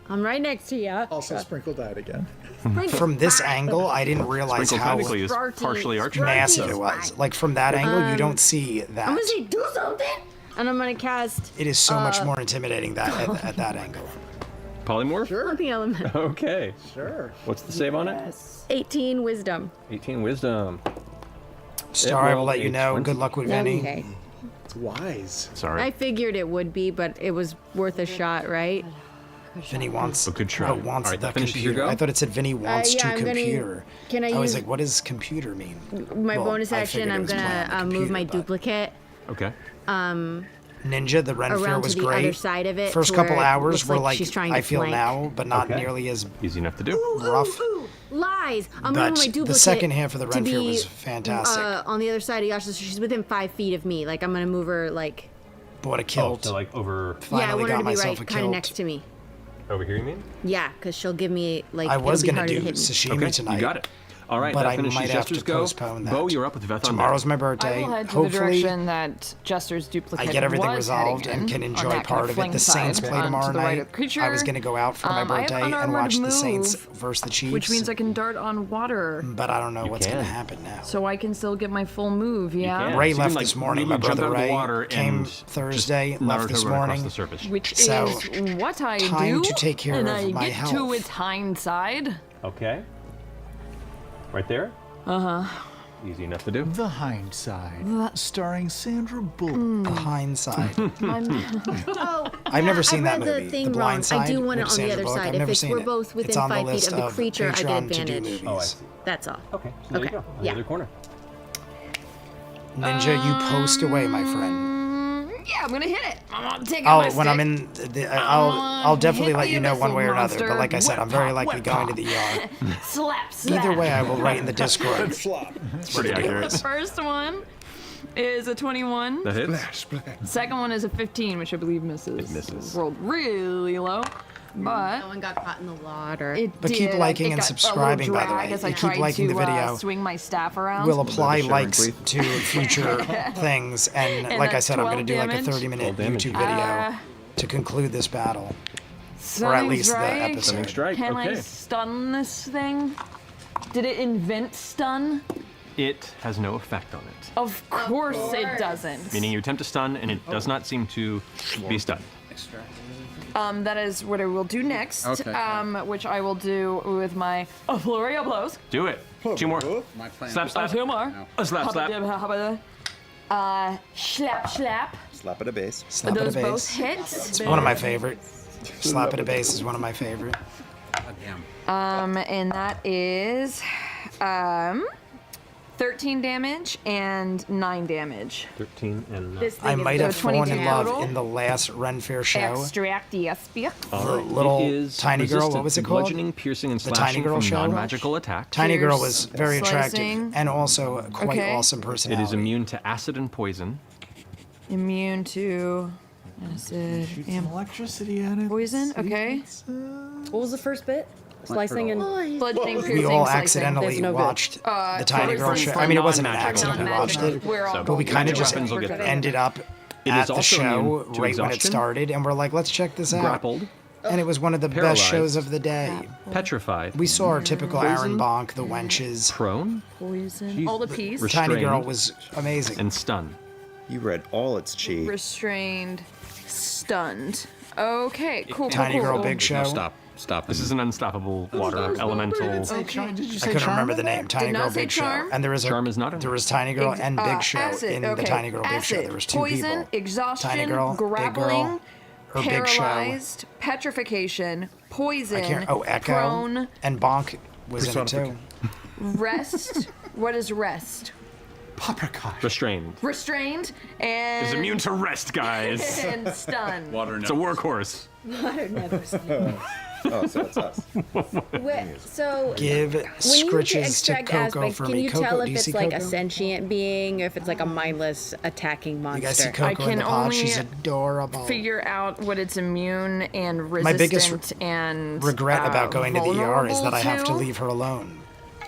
[SPEAKER 5] I'm right next to you.
[SPEAKER 2] Also, Sprinkle died again.
[SPEAKER 1] From this angle, I didn't realize
[SPEAKER 6] Sprinkle
[SPEAKER 1] how
[SPEAKER 6] technically is
[SPEAKER 5] Sparky,
[SPEAKER 6] partially archery.
[SPEAKER 5] Sparky.
[SPEAKER 1] massive it was. Like from that angle, you don't see that.
[SPEAKER 5] I'm gonna say do something, and I'm gonna cast
[SPEAKER 1] It is so much more intimidating that at that angle.
[SPEAKER 6] Polymorph?
[SPEAKER 2] Sure.
[SPEAKER 5] the element.
[SPEAKER 6] Okay.
[SPEAKER 2] Sure.
[SPEAKER 6] What's the save on it?
[SPEAKER 5] 18 wisdom.
[SPEAKER 6] 18 wisdom.
[SPEAKER 1] Star, I will
[SPEAKER 6] rolled
[SPEAKER 1] let you
[SPEAKER 6] a
[SPEAKER 1] know.
[SPEAKER 6] 20.
[SPEAKER 1] Good luck with Vinny.
[SPEAKER 5] Okay.
[SPEAKER 2] It's wise.
[SPEAKER 6] Sorry.
[SPEAKER 5] I figured it would be, but it was worth a shot, right?
[SPEAKER 1] Vinny wants.
[SPEAKER 6] A good try.
[SPEAKER 1] Wants
[SPEAKER 6] All right,
[SPEAKER 1] the
[SPEAKER 6] that finishes your
[SPEAKER 1] computer.
[SPEAKER 6] go?
[SPEAKER 1] I thought it said Vinny wants
[SPEAKER 5] yeah,
[SPEAKER 1] to
[SPEAKER 5] I'm gonna-
[SPEAKER 1] computer.
[SPEAKER 5] can I
[SPEAKER 1] I was
[SPEAKER 5] use-
[SPEAKER 1] like, what does computer mean?
[SPEAKER 5] My
[SPEAKER 1] Well,
[SPEAKER 5] bonus
[SPEAKER 1] I
[SPEAKER 5] action,
[SPEAKER 1] figured it
[SPEAKER 5] I'm
[SPEAKER 1] was playing on the
[SPEAKER 5] gonna move
[SPEAKER 1] computer,
[SPEAKER 5] my
[SPEAKER 1] but-
[SPEAKER 5] duplicate
[SPEAKER 6] Okay.
[SPEAKER 1] Ninja, the Ren Fair
[SPEAKER 5] around
[SPEAKER 1] was
[SPEAKER 5] to the
[SPEAKER 1] great.
[SPEAKER 5] other side of it.
[SPEAKER 1] First
[SPEAKER 5] to
[SPEAKER 1] couple
[SPEAKER 5] where it
[SPEAKER 1] hours
[SPEAKER 5] looks
[SPEAKER 1] were
[SPEAKER 5] like
[SPEAKER 1] like
[SPEAKER 5] she's trying
[SPEAKER 1] I
[SPEAKER 5] to
[SPEAKER 1] feel
[SPEAKER 5] flank.
[SPEAKER 1] now, but not
[SPEAKER 6] Okay.
[SPEAKER 1] nearly as
[SPEAKER 6] Easy enough to do.
[SPEAKER 1] rough.
[SPEAKER 5] Lies. I'm
[SPEAKER 1] But
[SPEAKER 5] moving my
[SPEAKER 1] the
[SPEAKER 5] duplicate.
[SPEAKER 1] second half of the
[SPEAKER 5] to
[SPEAKER 1] Ren Fair
[SPEAKER 5] be,
[SPEAKER 1] was fantastic.
[SPEAKER 5] on the other side of Yasha, so she's within 5 feet of me. Like I'm gonna move her like.
[SPEAKER 1] Bought a kilt.
[SPEAKER 6] So like over
[SPEAKER 5] Yeah, I
[SPEAKER 1] Finally
[SPEAKER 5] want her
[SPEAKER 1] got
[SPEAKER 5] to be
[SPEAKER 1] myself
[SPEAKER 5] right,
[SPEAKER 1] a
[SPEAKER 5] kind of
[SPEAKER 1] kilt.
[SPEAKER 5] next to me.
[SPEAKER 6] over here, you mean?
[SPEAKER 5] Yeah, because she'll give me like.
[SPEAKER 1] I was
[SPEAKER 5] it'll be
[SPEAKER 1] gonna
[SPEAKER 5] harder
[SPEAKER 1] do
[SPEAKER 5] to hit me.
[SPEAKER 1] sashimi
[SPEAKER 6] Okay,
[SPEAKER 1] tonight.
[SPEAKER 6] you got it. All right,
[SPEAKER 1] But
[SPEAKER 6] that
[SPEAKER 1] I
[SPEAKER 6] finishes
[SPEAKER 1] might have to
[SPEAKER 6] Jester's go.
[SPEAKER 1] postpone that.
[SPEAKER 6] Bo, you're up with Veth on
[SPEAKER 1] Tomorrow's
[SPEAKER 6] deck.
[SPEAKER 1] my
[SPEAKER 9] I
[SPEAKER 1] birthday.
[SPEAKER 9] will head to the
[SPEAKER 1] Hopefully,
[SPEAKER 9] direction that Jester's duplicate
[SPEAKER 1] I get everything
[SPEAKER 9] was
[SPEAKER 1] resolved
[SPEAKER 9] heading
[SPEAKER 1] and can
[SPEAKER 9] in,
[SPEAKER 1] enjoy
[SPEAKER 9] on that
[SPEAKER 1] part
[SPEAKER 9] kind
[SPEAKER 1] of it. The
[SPEAKER 9] flank
[SPEAKER 1] Saints
[SPEAKER 9] side,
[SPEAKER 1] play tomorrow
[SPEAKER 9] to the right
[SPEAKER 1] night.
[SPEAKER 9] of the creature.
[SPEAKER 1] I was going to go out for my
[SPEAKER 9] I have
[SPEAKER 1] birthday and
[SPEAKER 9] unarmored
[SPEAKER 1] watch the
[SPEAKER 9] move,
[SPEAKER 1] Saints versus the Chiefs.
[SPEAKER 9] which means I can dart on water,
[SPEAKER 1] But I don't know what's going to
[SPEAKER 6] can.
[SPEAKER 1] happen now.
[SPEAKER 9] so I can still get my full move. Yeah,
[SPEAKER 6] can.
[SPEAKER 1] Ray
[SPEAKER 6] So you
[SPEAKER 1] left
[SPEAKER 6] can, like,
[SPEAKER 1] this morning. My
[SPEAKER 6] literally jump
[SPEAKER 1] brother
[SPEAKER 6] out of the
[SPEAKER 1] Ray
[SPEAKER 6] water
[SPEAKER 1] came
[SPEAKER 6] and
[SPEAKER 1] Thursday,
[SPEAKER 6] just
[SPEAKER 1] left
[SPEAKER 6] Naruto
[SPEAKER 1] this
[SPEAKER 6] right across
[SPEAKER 1] morning.
[SPEAKER 6] the surface.
[SPEAKER 9] which
[SPEAKER 1] So,
[SPEAKER 9] is what I
[SPEAKER 1] time
[SPEAKER 9] do.
[SPEAKER 1] to take care
[SPEAKER 9] and
[SPEAKER 1] of
[SPEAKER 9] I
[SPEAKER 1] my
[SPEAKER 9] get
[SPEAKER 1] health.
[SPEAKER 9] to its hind side.
[SPEAKER 6] Okay. Right there? Easy enough to do.
[SPEAKER 2] The Hind Side, starring Sandra Bullock.
[SPEAKER 1] The hindsight.
[SPEAKER 5] Oh,
[SPEAKER 1] I've never seen
[SPEAKER 5] I
[SPEAKER 1] that
[SPEAKER 5] read
[SPEAKER 1] movie.
[SPEAKER 5] the thing
[SPEAKER 1] The
[SPEAKER 5] wrong.
[SPEAKER 1] Blind Side.
[SPEAKER 5] I do want it
[SPEAKER 1] with
[SPEAKER 5] on the
[SPEAKER 1] Sandra
[SPEAKER 5] other
[SPEAKER 1] Bullock.
[SPEAKER 5] side.
[SPEAKER 1] I've
[SPEAKER 5] If
[SPEAKER 1] never
[SPEAKER 5] it's
[SPEAKER 1] seen
[SPEAKER 5] we're
[SPEAKER 1] it.
[SPEAKER 5] both within
[SPEAKER 1] It's on
[SPEAKER 5] 5
[SPEAKER 1] the
[SPEAKER 5] feet
[SPEAKER 1] list
[SPEAKER 5] of the creature, I get
[SPEAKER 1] Patreon to-do
[SPEAKER 5] advantage.
[SPEAKER 1] movies.
[SPEAKER 6] Oh, I see.
[SPEAKER 5] That's all.
[SPEAKER 6] Okay, so there
[SPEAKER 5] Okay,
[SPEAKER 6] you go. On
[SPEAKER 5] yeah.
[SPEAKER 6] the other corner.
[SPEAKER 1] Ninja, you post away, my friend.
[SPEAKER 9] Yeah, I'm gonna hit it. I'm taking my
[SPEAKER 1] When
[SPEAKER 9] stick.
[SPEAKER 1] I'm in, I'll definitely
[SPEAKER 9] hit
[SPEAKER 1] let
[SPEAKER 9] the
[SPEAKER 1] you know one
[SPEAKER 9] missile
[SPEAKER 1] way or another.
[SPEAKER 9] monster.
[SPEAKER 1] But like I said, I'm very likely
[SPEAKER 9] Whip
[SPEAKER 1] going
[SPEAKER 9] pop.
[SPEAKER 1] to the ER.
[SPEAKER 9] Slap, slap.
[SPEAKER 1] Either way, I will write in the Discord.
[SPEAKER 6] It's pretty accurate.
[SPEAKER 9] The first one is a 21.
[SPEAKER 6] That hits.
[SPEAKER 9] Second one is a 15, which I believe misses.
[SPEAKER 6] It misses.
[SPEAKER 9] Rolled really low, but
[SPEAKER 5] No one got caught in the water.
[SPEAKER 9] it
[SPEAKER 1] But keep
[SPEAKER 9] did.
[SPEAKER 1] liking
[SPEAKER 9] It
[SPEAKER 1] and
[SPEAKER 9] got a little
[SPEAKER 1] subscribing, by the
[SPEAKER 9] drag
[SPEAKER 1] way.
[SPEAKER 9] as I
[SPEAKER 1] You keep
[SPEAKER 9] tried
[SPEAKER 1] liking
[SPEAKER 9] to,
[SPEAKER 1] the video.
[SPEAKER 9] swing my staff around.
[SPEAKER 1] We'll apply
[SPEAKER 7] shivering
[SPEAKER 1] likes
[SPEAKER 7] breath.
[SPEAKER 1] to future things, and like I
[SPEAKER 9] that's
[SPEAKER 1] said, I'm going to
[SPEAKER 9] 12
[SPEAKER 1] do like a
[SPEAKER 9] damage.
[SPEAKER 1] 30-minute
[SPEAKER 6] 12 damage.
[SPEAKER 1] YouTube video to conclude this battle, or at
[SPEAKER 9] Stunning
[SPEAKER 1] least the
[SPEAKER 9] strike.
[SPEAKER 6] Stunning
[SPEAKER 1] episode.
[SPEAKER 6] strike.
[SPEAKER 9] Can I
[SPEAKER 6] Okay.
[SPEAKER 9] stun this thing? Did it invent stun?
[SPEAKER 6] It has no effect on it.
[SPEAKER 9] Of course it doesn't.
[SPEAKER 6] Meaning you attempt to stun and it does not seem to be stunned.
[SPEAKER 9] That is what I will do next.
[SPEAKER 8] Okay.
[SPEAKER 9] Which I will do with my flurry of blows.
[SPEAKER 6] Do it. Two more.
[SPEAKER 8] My plan.
[SPEAKER 6] Slap, slap.
[SPEAKER 9] Two more.
[SPEAKER 6] A slap, slap.
[SPEAKER 9] Slap, slap.
[SPEAKER 7] Slap at a base.
[SPEAKER 1] Slap at a
[SPEAKER 9] Those both
[SPEAKER 1] base.
[SPEAKER 9] hits.
[SPEAKER 1] It's one of my favorite. Slap at a base is one of my favorite.
[SPEAKER 8] Damn.
[SPEAKER 9] And that is 13 damage and 9 damage.
[SPEAKER 6] 13 and
[SPEAKER 9] This
[SPEAKER 1] I
[SPEAKER 9] thing
[SPEAKER 1] might
[SPEAKER 9] is
[SPEAKER 1] have
[SPEAKER 9] so
[SPEAKER 1] fallen
[SPEAKER 9] 22
[SPEAKER 1] in love
[SPEAKER 9] total.
[SPEAKER 1] in the last Ren Fair show.
[SPEAKER 9] Extract yes,
[SPEAKER 1] The little
[SPEAKER 6] It is
[SPEAKER 1] tiny girl, what
[SPEAKER 6] resistant
[SPEAKER 1] was
[SPEAKER 6] to
[SPEAKER 1] it called?
[SPEAKER 6] Bludgeoning, piercing, and
[SPEAKER 1] The tiny
[SPEAKER 6] slashing
[SPEAKER 1] girl
[SPEAKER 6] from
[SPEAKER 1] show?
[SPEAKER 6] non-magical attacks.
[SPEAKER 1] Tiny girl
[SPEAKER 9] Pierce,
[SPEAKER 1] was very attractive
[SPEAKER 9] slicing.
[SPEAKER 1] and also quite
[SPEAKER 9] Okay.
[SPEAKER 1] awesome
[SPEAKER 6] It
[SPEAKER 1] personality.
[SPEAKER 6] is immune to acid and poison.
[SPEAKER 9] Immune to acid
[SPEAKER 2] Shoot
[SPEAKER 9] and
[SPEAKER 2] some electricity at it.
[SPEAKER 9] poison. Okay.
[SPEAKER 4] What was the first bit? Slicing and
[SPEAKER 9] Bludgeoning, piercing,
[SPEAKER 1] We all
[SPEAKER 9] slicing.
[SPEAKER 1] accidentally
[SPEAKER 4] There's no good.
[SPEAKER 1] watched the Tiny Girl show.
[SPEAKER 6] from
[SPEAKER 1] I mean, it wasn't an
[SPEAKER 6] non-magical.
[SPEAKER 1] accident. We watched it.
[SPEAKER 9] We're all
[SPEAKER 1] But we kind of
[SPEAKER 6] Magic
[SPEAKER 1] just
[SPEAKER 6] weapons will get better.
[SPEAKER 1] ended up
[SPEAKER 6] It
[SPEAKER 1] at
[SPEAKER 6] is
[SPEAKER 1] the
[SPEAKER 6] also
[SPEAKER 1] show
[SPEAKER 6] immune to
[SPEAKER 1] right when it
[SPEAKER 6] exhaustion,
[SPEAKER 1] started, and we're like, let's check this out.
[SPEAKER 6] Grappled,
[SPEAKER 1] And it was one of the best
[SPEAKER 6] paralyzed.
[SPEAKER 1] shows of the day.
[SPEAKER 6] petrified,
[SPEAKER 1] We saw our typical Aaron
[SPEAKER 6] Poison.
[SPEAKER 1] Bonk, the wenches.
[SPEAKER 6] prone,
[SPEAKER 9] poison. All the P's.
[SPEAKER 1] Tiny Girl
[SPEAKER 6] restrained.
[SPEAKER 1] was amazing.
[SPEAKER 6] and stunned.
[SPEAKER 7] You read all its chi.
[SPEAKER 9] Restrained, stunned. Okay, cool.
[SPEAKER 1] Tiny
[SPEAKER 9] cool,
[SPEAKER 1] Girl
[SPEAKER 9] cool.
[SPEAKER 1] Big Show.
[SPEAKER 8] No, stop. Stop.
[SPEAKER 6] This is an unstoppable water elemental.
[SPEAKER 2] Did you say
[SPEAKER 1] I couldn't
[SPEAKER 2] charm
[SPEAKER 1] remember
[SPEAKER 2] in
[SPEAKER 1] the
[SPEAKER 2] that?
[SPEAKER 1] name. Tiny
[SPEAKER 9] Did not
[SPEAKER 1] Girl
[SPEAKER 9] say
[SPEAKER 1] Big Show.
[SPEAKER 9] charm.
[SPEAKER 1] And there was
[SPEAKER 6] Charm is not in
[SPEAKER 1] there
[SPEAKER 6] it.
[SPEAKER 1] was Tiny Girl and Big Show
[SPEAKER 9] acid,
[SPEAKER 1] in the
[SPEAKER 9] okay.
[SPEAKER 1] Tiny Girl Big Show.
[SPEAKER 9] Acid,
[SPEAKER 1] There was two
[SPEAKER 9] poison,
[SPEAKER 1] people.
[SPEAKER 9] exhaustion,
[SPEAKER 1] Tiny Girl, Big
[SPEAKER 9] grappling,
[SPEAKER 1] Girl, or Big Show.
[SPEAKER 9] paralyzed, petrification, poison,
[SPEAKER 1] I can't. Oh, Echo
[SPEAKER 9] prone,
[SPEAKER 1] and Bonk was in it too.
[SPEAKER 9] rest. What is rest?
[SPEAKER 2] Paprika.
[SPEAKER 6] Restrained.
[SPEAKER 9] Restrained and
[SPEAKER 6] Is immune to rest, guys.
[SPEAKER 9] and stunned.
[SPEAKER 8] Water
[SPEAKER 6] It's a workhorse.
[SPEAKER 7] Oh, so it's us.
[SPEAKER 5] So
[SPEAKER 1] Give
[SPEAKER 5] when you
[SPEAKER 1] scritches to
[SPEAKER 5] extract
[SPEAKER 1] Coco
[SPEAKER 5] aspects,
[SPEAKER 1] for
[SPEAKER 5] can
[SPEAKER 1] me.
[SPEAKER 5] you
[SPEAKER 1] Coco,
[SPEAKER 5] tell
[SPEAKER 1] do
[SPEAKER 5] if
[SPEAKER 1] you
[SPEAKER 5] it's
[SPEAKER 1] see
[SPEAKER 5] like
[SPEAKER 1] Coco?
[SPEAKER 5] a sentient being or if it's like a mindless attacking monster?
[SPEAKER 1] You guys see
[SPEAKER 9] I
[SPEAKER 1] Coco in
[SPEAKER 9] can
[SPEAKER 1] the pod? She's
[SPEAKER 9] only
[SPEAKER 1] adorable.
[SPEAKER 9] Figure out what it's immune and
[SPEAKER 1] My biggest
[SPEAKER 9] resistant and
[SPEAKER 1] Regret about going to the ER is that I have to
[SPEAKER 9] vulnerable
[SPEAKER 1] leave her alone.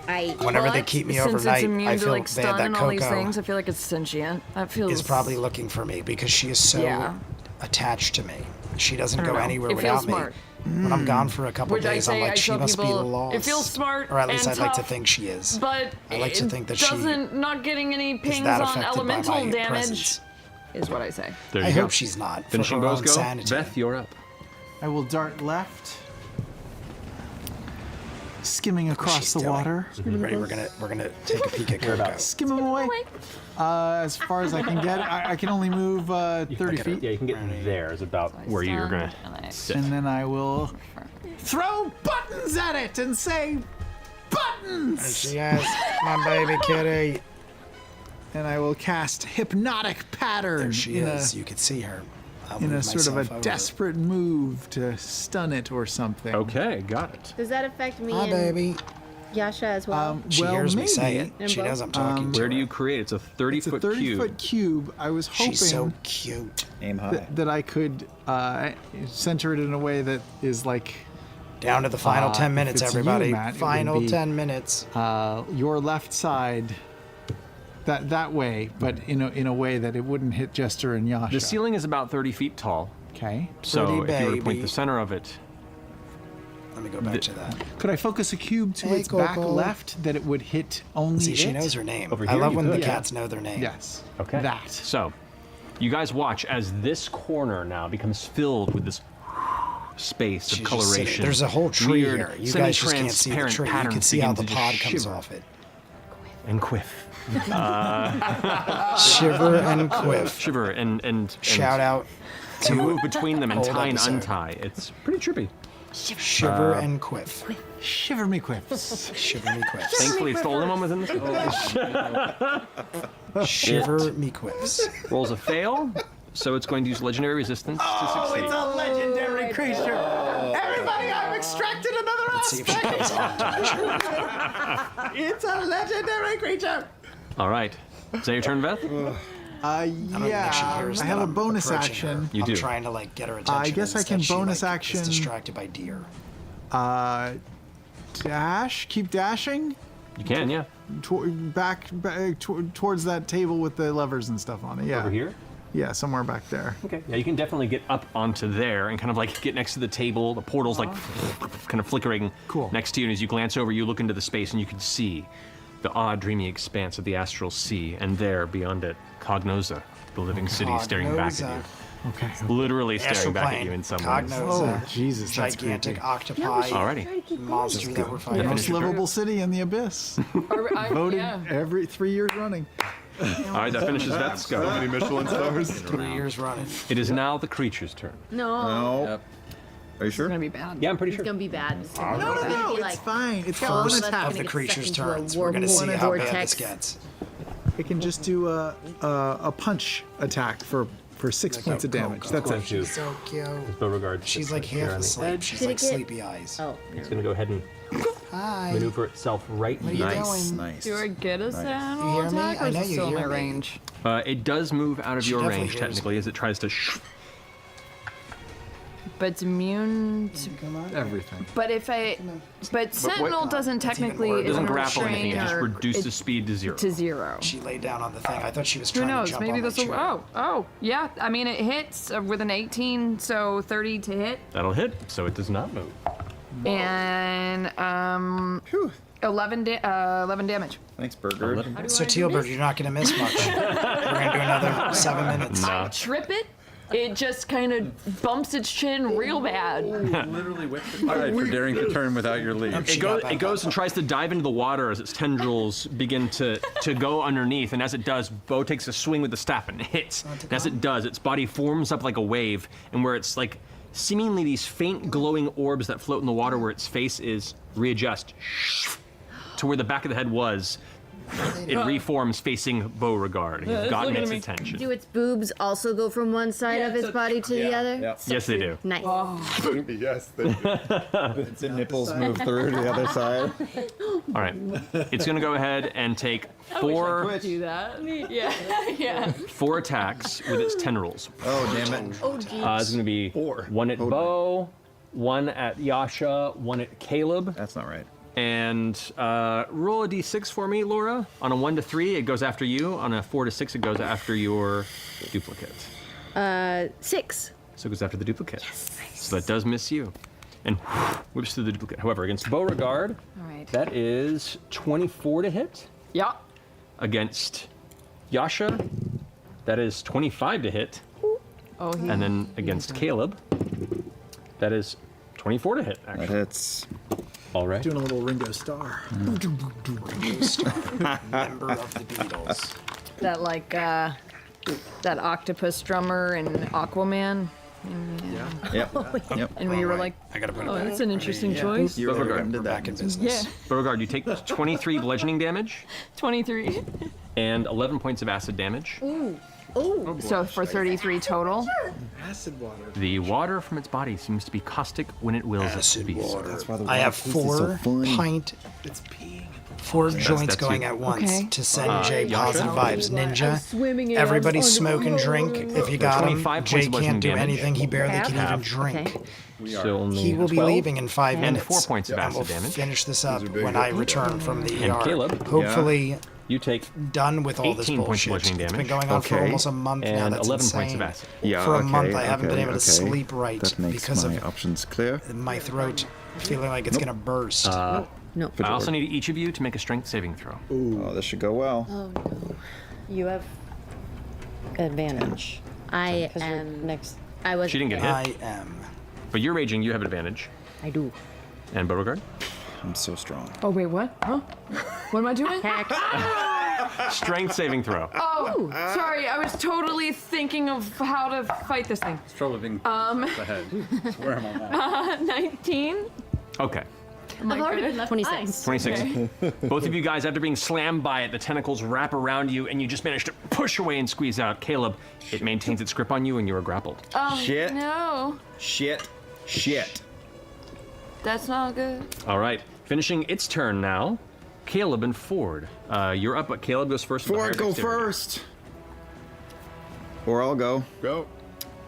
[SPEAKER 5] I
[SPEAKER 1] Whenever they
[SPEAKER 9] But
[SPEAKER 1] keep me
[SPEAKER 9] since
[SPEAKER 1] overnight,
[SPEAKER 9] it's immune
[SPEAKER 1] I
[SPEAKER 9] to
[SPEAKER 1] feel
[SPEAKER 9] like
[SPEAKER 1] bad
[SPEAKER 9] stun
[SPEAKER 1] that
[SPEAKER 9] and all these
[SPEAKER 1] Coco
[SPEAKER 9] things, I feel like it's sentient. That feels
[SPEAKER 1] is probably looking for me because she is so
[SPEAKER 9] Yeah.
[SPEAKER 1] attached to me. She doesn't
[SPEAKER 9] I
[SPEAKER 1] go
[SPEAKER 9] don't know.
[SPEAKER 1] anywhere
[SPEAKER 9] It feels
[SPEAKER 1] without me.
[SPEAKER 9] smart.
[SPEAKER 1] When I'm gone for a couple
[SPEAKER 9] Which I
[SPEAKER 1] days,
[SPEAKER 9] say,
[SPEAKER 1] I'm
[SPEAKER 9] I
[SPEAKER 1] like, she
[SPEAKER 9] tell
[SPEAKER 1] must be
[SPEAKER 9] people,
[SPEAKER 1] lost.
[SPEAKER 9] it feels smart
[SPEAKER 1] Or at least
[SPEAKER 9] and
[SPEAKER 1] I'd like to
[SPEAKER 9] tough,
[SPEAKER 1] think she is.
[SPEAKER 9] But
[SPEAKER 1] I like to
[SPEAKER 9] it
[SPEAKER 1] think that she
[SPEAKER 9] doesn't not getting any
[SPEAKER 1] Is
[SPEAKER 9] pings
[SPEAKER 1] that
[SPEAKER 9] on
[SPEAKER 1] affected by
[SPEAKER 9] elemental
[SPEAKER 1] my
[SPEAKER 9] damage
[SPEAKER 1] presence?
[SPEAKER 9] is what I say.
[SPEAKER 6] There you
[SPEAKER 1] I
[SPEAKER 6] go.
[SPEAKER 1] hope she's not. For
[SPEAKER 6] Finishing
[SPEAKER 1] her
[SPEAKER 6] bows
[SPEAKER 1] own
[SPEAKER 6] go.
[SPEAKER 1] sanity.
[SPEAKER 6] Beth, you're up.
[SPEAKER 2] I will dart left. skimming across the
[SPEAKER 1] doing?
[SPEAKER 2] water.
[SPEAKER 1] Ready? We're gonna take a peek at Coco.
[SPEAKER 2] Skimming away. As far as I can get, I can only move 30 feet.
[SPEAKER 6] Yeah, you can get there. Is about where you're gonna sit.
[SPEAKER 2] And then I will throw buttons at it and say, buttons!
[SPEAKER 1] She has my baby kitty.
[SPEAKER 2] And I will cast Hypnotic Pattern.
[SPEAKER 1] There she is. You can see her. I'll
[SPEAKER 2] In a
[SPEAKER 1] move
[SPEAKER 2] sort of
[SPEAKER 1] myself
[SPEAKER 2] a
[SPEAKER 1] over.
[SPEAKER 2] desperate move to stun it or something.
[SPEAKER 6] Okay, got it.
[SPEAKER 5] Does that affect me
[SPEAKER 1] Hi,
[SPEAKER 5] and
[SPEAKER 1] baby.
[SPEAKER 5] Yasha as well?
[SPEAKER 1] She
[SPEAKER 2] well,
[SPEAKER 1] hears
[SPEAKER 2] maybe.
[SPEAKER 1] me say it.
[SPEAKER 5] And
[SPEAKER 1] She
[SPEAKER 5] both?
[SPEAKER 1] knows I'm talking to
[SPEAKER 6] Where
[SPEAKER 1] her.
[SPEAKER 6] do you create? It's a 30
[SPEAKER 2] It's a
[SPEAKER 6] foot
[SPEAKER 2] 30
[SPEAKER 6] cube.
[SPEAKER 2] foot cube. I was hoping
[SPEAKER 1] She's so cute.
[SPEAKER 7] Aim high.
[SPEAKER 2] that I could center it in a way that is like
[SPEAKER 1] Down to the final 10
[SPEAKER 2] if
[SPEAKER 1] minutes,
[SPEAKER 2] it's you,
[SPEAKER 1] everybody.
[SPEAKER 2] Matt, it would
[SPEAKER 1] Final
[SPEAKER 2] be,
[SPEAKER 1] 10 minutes.
[SPEAKER 2] your left side that way, but in a way that it wouldn't hit Jester and Yasha.
[SPEAKER 6] The ceiling is about 30 feet tall.
[SPEAKER 2] Okay.
[SPEAKER 6] So
[SPEAKER 1] Pretty
[SPEAKER 6] if you were to point
[SPEAKER 1] baby.
[SPEAKER 6] the center of it,
[SPEAKER 1] Let me go back to that.
[SPEAKER 2] Could I focus a cube to
[SPEAKER 1] Hey,
[SPEAKER 2] its back
[SPEAKER 1] Coco.
[SPEAKER 2] left that it would hit only
[SPEAKER 1] See, she
[SPEAKER 2] it?
[SPEAKER 1] knows her name.
[SPEAKER 6] Over
[SPEAKER 1] I
[SPEAKER 6] here
[SPEAKER 1] love
[SPEAKER 6] you
[SPEAKER 1] when the
[SPEAKER 6] could.
[SPEAKER 1] cats know their name.
[SPEAKER 2] Yes.
[SPEAKER 6] okay.
[SPEAKER 2] That.
[SPEAKER 6] So, you guys watch as this corner now becomes filled with this space
[SPEAKER 1] She's
[SPEAKER 6] of
[SPEAKER 1] just sitting-
[SPEAKER 6] coloration.
[SPEAKER 1] There's a whole tree
[SPEAKER 6] weird,
[SPEAKER 1] here. You guys just can't see the
[SPEAKER 6] semi-transparent
[SPEAKER 1] tree. You
[SPEAKER 6] patterns
[SPEAKER 1] can see how the
[SPEAKER 6] begin to
[SPEAKER 1] pod
[SPEAKER 6] just
[SPEAKER 1] comes
[SPEAKER 6] shiver
[SPEAKER 1] off it.
[SPEAKER 6] and quiff.
[SPEAKER 1] Shiver and quiff.
[SPEAKER 6] Shiver and
[SPEAKER 1] Shout out
[SPEAKER 6] to move between them and
[SPEAKER 1] Old
[SPEAKER 6] tie and
[SPEAKER 1] episode.
[SPEAKER 6] untie. It's pretty trippy.
[SPEAKER 1] Shiver and quiff.
[SPEAKER 2] Shiver me quips.
[SPEAKER 1] Shiver me quiffs.
[SPEAKER 6] Thankfully, it's the only one within this.
[SPEAKER 1] Shiver me quiffs.
[SPEAKER 6] Rolls a fail, so it's going to use legendary resistance to succeed.
[SPEAKER 2] It's a legendary creature. Everybody, I've extracted another
[SPEAKER 1] Let's see if she
[SPEAKER 2] aspect.
[SPEAKER 1] comes on to mature.
[SPEAKER 2] It's a legendary creature.
[SPEAKER 6] All right. Is that your turn, Beth?
[SPEAKER 1] I don't even think she hears
[SPEAKER 2] I
[SPEAKER 1] that
[SPEAKER 2] have a
[SPEAKER 1] I'm
[SPEAKER 2] bonus
[SPEAKER 1] approaching
[SPEAKER 2] action.
[SPEAKER 1] her.
[SPEAKER 6] You
[SPEAKER 1] I'm
[SPEAKER 6] do.
[SPEAKER 1] trying to like get her attention.
[SPEAKER 2] I guess I can
[SPEAKER 1] Instead, she,
[SPEAKER 2] bonus
[SPEAKER 1] like,
[SPEAKER 2] action-
[SPEAKER 1] is distracted by deer.
[SPEAKER 2] Dash. Keep dashing.
[SPEAKER 6] You can, yeah.
[SPEAKER 2] Back towards that table with the levers and stuff on it. Yeah.
[SPEAKER 6] Over here?
[SPEAKER 2] Yeah, somewhere back there.
[SPEAKER 6] Okay. Yeah, you can definitely get up onto there and kind of like get next to the table. The portal's like kind of flickering
[SPEAKER 2] Cool.
[SPEAKER 6] next to you, and as you glance over, you look into the space and you can see the odd, dreamy expanse of the astral sea, and there, beyond it, Cognosa, the living city, staring back at you.
[SPEAKER 2] Okay.
[SPEAKER 6] Literally staring
[SPEAKER 1] Astral
[SPEAKER 6] back at
[SPEAKER 1] plane.
[SPEAKER 6] you in some ways.
[SPEAKER 1] Cognosa.
[SPEAKER 2] Oh, Jesus, that's
[SPEAKER 1] Gigantic
[SPEAKER 2] creepy.
[SPEAKER 1] octopi.
[SPEAKER 6] Alrighty.
[SPEAKER 1] Monster that we're fighting.
[SPEAKER 2] Most
[SPEAKER 6] your turn.
[SPEAKER 2] livable city in the abyss. Voted every 3 years running.
[SPEAKER 6] All right, that finishes Beth's
[SPEAKER 3] So
[SPEAKER 6] go.
[SPEAKER 3] many Michelin stars.
[SPEAKER 1] 3 years running.
[SPEAKER 6] It is now the creature's turn.
[SPEAKER 5] No.
[SPEAKER 7] No. Are you sure?
[SPEAKER 9] Gonna be bad.
[SPEAKER 6] Yeah, I'm pretty
[SPEAKER 5] It's
[SPEAKER 6] sure.
[SPEAKER 5] gonna be bad. It's gonna
[SPEAKER 2] No,
[SPEAKER 5] be
[SPEAKER 2] no,
[SPEAKER 5] like,
[SPEAKER 2] it's fine. It's
[SPEAKER 5] all
[SPEAKER 2] got
[SPEAKER 5] of
[SPEAKER 2] one
[SPEAKER 5] us
[SPEAKER 2] attack.
[SPEAKER 1] Of the
[SPEAKER 5] get
[SPEAKER 1] creature's
[SPEAKER 5] sucked into a
[SPEAKER 1] turns. We're going to see
[SPEAKER 5] wormhole
[SPEAKER 1] how bad
[SPEAKER 5] vortex.
[SPEAKER 1] this gets.
[SPEAKER 2] It can just do a punch attack for 6 points of damage. That's it.
[SPEAKER 1] She's so cute.
[SPEAKER 6] Beauregard
[SPEAKER 1] She's
[SPEAKER 6] sits
[SPEAKER 1] like
[SPEAKER 6] right there
[SPEAKER 1] half
[SPEAKER 6] on the
[SPEAKER 1] asleep.
[SPEAKER 6] edge.
[SPEAKER 1] She's
[SPEAKER 5] Did
[SPEAKER 1] like
[SPEAKER 5] it get-
[SPEAKER 1] sleepy eyes.
[SPEAKER 5] Oh.
[SPEAKER 6] It's going to go ahead and
[SPEAKER 1] Hi.
[SPEAKER 6] maneuver itself right
[SPEAKER 1] What are you
[SPEAKER 7] Nice,
[SPEAKER 1] doing?
[SPEAKER 7] nice.
[SPEAKER 9] Do I get a sound
[SPEAKER 1] You hear me?
[SPEAKER 9] attack, or
[SPEAKER 1] I
[SPEAKER 9] is
[SPEAKER 1] know
[SPEAKER 9] it
[SPEAKER 1] you
[SPEAKER 9] still in
[SPEAKER 1] hear
[SPEAKER 9] my
[SPEAKER 1] me.
[SPEAKER 9] range?
[SPEAKER 6] It does move out of
[SPEAKER 1] She
[SPEAKER 6] your
[SPEAKER 1] definitely
[SPEAKER 6] range,
[SPEAKER 1] hears
[SPEAKER 6] technically, as it tries to
[SPEAKER 9] But it's immune to.
[SPEAKER 2] Everything.
[SPEAKER 9] But if I. But Sentinel doesn't technically.
[SPEAKER 1] worse.
[SPEAKER 6] doesn't
[SPEAKER 9] isn't
[SPEAKER 6] grapple anything, it just
[SPEAKER 9] restrained or-
[SPEAKER 6] reduces speed to 0.
[SPEAKER 9] to 0.
[SPEAKER 1] She laid down on the thing. I thought she was
[SPEAKER 9] Who
[SPEAKER 1] trying to
[SPEAKER 9] knows?
[SPEAKER 1] jump
[SPEAKER 9] Maybe
[SPEAKER 1] on
[SPEAKER 9] this
[SPEAKER 1] my
[SPEAKER 9] will.
[SPEAKER 1] chair.
[SPEAKER 9] Oh, yeah. I mean, it hits with an 18, so 30 to hit,
[SPEAKER 6] That'll hit, so it does not move.
[SPEAKER 9] and 11 damage.
[SPEAKER 7] Thanks, Burger.
[SPEAKER 1] So Tealbird, you're not going to miss much. We're going to do another 7 minutes.
[SPEAKER 6] No.
[SPEAKER 9] Trip it. It just kind of bumps its chin real bad.
[SPEAKER 8] Literally whipped it. All right, for daring to turn without your leave.
[SPEAKER 1] She
[SPEAKER 6] It
[SPEAKER 1] got
[SPEAKER 6] goes,
[SPEAKER 1] back
[SPEAKER 6] it goes
[SPEAKER 1] up.
[SPEAKER 6] and tries to dive into the water as its tendrils begin to go underneath, and as it does, Bo takes a swing with the staff and hits. And as it does, its body forms up like a wave, and where it's like seemingly these faint glowing orbs that float in the water where its face is readjust to where the back of the head was. It reforms facing Beauregard. You've gotten its attention.
[SPEAKER 5] Do its boobs also go from one side of its body to the other?
[SPEAKER 7] Yep.
[SPEAKER 6] Yes, they do.
[SPEAKER 5] Nice.
[SPEAKER 3] Yes. They do.
[SPEAKER 7] Its nipples move through to the other side.
[SPEAKER 6] All right. It's going to go ahead and take 4
[SPEAKER 9] Do that. Yeah. Yeah.
[SPEAKER 6] 4 attacks with its tendrils.
[SPEAKER 7] Oh, damn it.
[SPEAKER 5] Oh, geez.
[SPEAKER 6] It's going to be 1 at Bo, 1 at Yasha, 1 at Caleb.
[SPEAKER 7] That's not right.
[SPEAKER 6] And roll a d6 for me, Laura. On a 1 to 3, it goes after you. On a 4 to 6, it goes after your duplicate.
[SPEAKER 5] 6.
[SPEAKER 6] So it goes after the duplicate. Yes. So that does miss you. And whips through the duplicate. However, against Beauregard,
[SPEAKER 9] All right.
[SPEAKER 6] that is 24 to hit.
[SPEAKER 9] Yeah.
[SPEAKER 6] Against Yasha, that is 25 to hit.
[SPEAKER 9] Oh, he.
[SPEAKER 6] And then against Caleb, that is 24 to hit,
[SPEAKER 7] That
[SPEAKER 6] actually.
[SPEAKER 7] hits.
[SPEAKER 6] All right.
[SPEAKER 2] Doing a little Ringo Starr.
[SPEAKER 1] Ringo Starr, member of the Beatles.
[SPEAKER 9] That that octopus drummer in Aquaman.
[SPEAKER 7] Yep. Yep.
[SPEAKER 9] And we were like,
[SPEAKER 1] I gotta put it
[SPEAKER 9] oh,
[SPEAKER 1] back.
[SPEAKER 9] that's an interesting
[SPEAKER 1] Yeah.
[SPEAKER 9] choice.
[SPEAKER 7] You really
[SPEAKER 6] Beauregard.
[SPEAKER 7] did
[SPEAKER 1] Back
[SPEAKER 7] that.
[SPEAKER 1] in business.
[SPEAKER 9] Yeah,
[SPEAKER 6] Beauregard, you take 23 bludgeoning damage
[SPEAKER 9] 23.
[SPEAKER 6] and 11 points of acid damage.
[SPEAKER 9] So for 33 total.
[SPEAKER 2] Acid water.
[SPEAKER 6] The water from its body seems to be caustic when it wills it to
[SPEAKER 1] Acid
[SPEAKER 6] be.
[SPEAKER 1] water.
[SPEAKER 7] That's why the
[SPEAKER 1] I have
[SPEAKER 7] water taste is so
[SPEAKER 1] 4
[SPEAKER 7] fun.
[SPEAKER 1] pint,
[SPEAKER 2] It's peeing.
[SPEAKER 1] 4 joints
[SPEAKER 6] that's
[SPEAKER 1] going
[SPEAKER 6] you.
[SPEAKER 1] at once
[SPEAKER 9] Okay.
[SPEAKER 1] to send Jay
[SPEAKER 6] Yasha?
[SPEAKER 1] positive vibes. Ninja,
[SPEAKER 4] Swimming in
[SPEAKER 1] everybody
[SPEAKER 4] it.
[SPEAKER 1] smoke and drink if you got him.
[SPEAKER 6] 25
[SPEAKER 1] Jay
[SPEAKER 6] points of
[SPEAKER 1] can't do
[SPEAKER 6] bludgeoning damage.
[SPEAKER 1] anything. He barely can even
[SPEAKER 6] Half.
[SPEAKER 1] drink.
[SPEAKER 5] Okay.
[SPEAKER 6] So only
[SPEAKER 1] He will be
[SPEAKER 6] 12.
[SPEAKER 1] leaving in 5
[SPEAKER 6] And
[SPEAKER 1] minutes.
[SPEAKER 6] 4 points of
[SPEAKER 1] and we'll
[SPEAKER 6] acid damage.
[SPEAKER 1] finish this up
[SPEAKER 3] are big.
[SPEAKER 1] when I return from the
[SPEAKER 6] And
[SPEAKER 1] ER.
[SPEAKER 6] Caleb?
[SPEAKER 1] Hopefully
[SPEAKER 6] You take
[SPEAKER 1] done with all this
[SPEAKER 6] 18 points of
[SPEAKER 1] bullshit.
[SPEAKER 6] bludgeoning
[SPEAKER 1] It's been
[SPEAKER 6] damage.
[SPEAKER 1] going on for
[SPEAKER 7] Okay.
[SPEAKER 1] almost a month now.
[SPEAKER 6] and
[SPEAKER 1] That's
[SPEAKER 6] 11
[SPEAKER 1] insane.
[SPEAKER 6] points of acid.
[SPEAKER 7] Yeah,
[SPEAKER 1] For a
[SPEAKER 7] okay,
[SPEAKER 1] month, I haven't been
[SPEAKER 7] okay,
[SPEAKER 1] able to
[SPEAKER 7] okay.
[SPEAKER 1] sleep right
[SPEAKER 7] That makes
[SPEAKER 1] because
[SPEAKER 7] my
[SPEAKER 1] of
[SPEAKER 7] options clear.
[SPEAKER 1] my throat feeling like it's gonna burst.
[SPEAKER 5] No.
[SPEAKER 6] I also need each of you to make a strength saving throw.
[SPEAKER 7] Oh, this should go well.
[SPEAKER 10] Oh no. You have advantage.
[SPEAKER 5] I
[SPEAKER 10] 'Cause you're
[SPEAKER 5] am.
[SPEAKER 10] next.
[SPEAKER 5] I was.
[SPEAKER 6] She didn't get hit,
[SPEAKER 1] I am.
[SPEAKER 6] but you're raging, you have advantage.
[SPEAKER 5] I do.
[SPEAKER 6] And Beauregard?
[SPEAKER 7] I'm so strong.
[SPEAKER 9] Oh, wait, what? Huh? What am I doing?
[SPEAKER 6] Strength saving throw.
[SPEAKER 9] Oh, sorry. I was totally thinking of how to fight this thing.
[SPEAKER 8] It's trouble being ahead. Where am I at?
[SPEAKER 9] 19?
[SPEAKER 6] Okay.
[SPEAKER 9] Am I good?
[SPEAKER 5] 26.
[SPEAKER 6] 26. Both of you guys, after being slammed by it, the tentacles wrap around you and you just manage to push away and squeeze out. Caleb, it maintains its grip on you and you are grappled.
[SPEAKER 9] Oh,
[SPEAKER 7] Shit.
[SPEAKER 9] no.
[SPEAKER 7] Shit.
[SPEAKER 9] That's not good.
[SPEAKER 6] All right, finishing its turn now. Caleb and Ford. You're up, but Caleb goes first. with the higher
[SPEAKER 7] Ford, go
[SPEAKER 6] dexterity.
[SPEAKER 7] first. Or I'll go.
[SPEAKER 3] Go.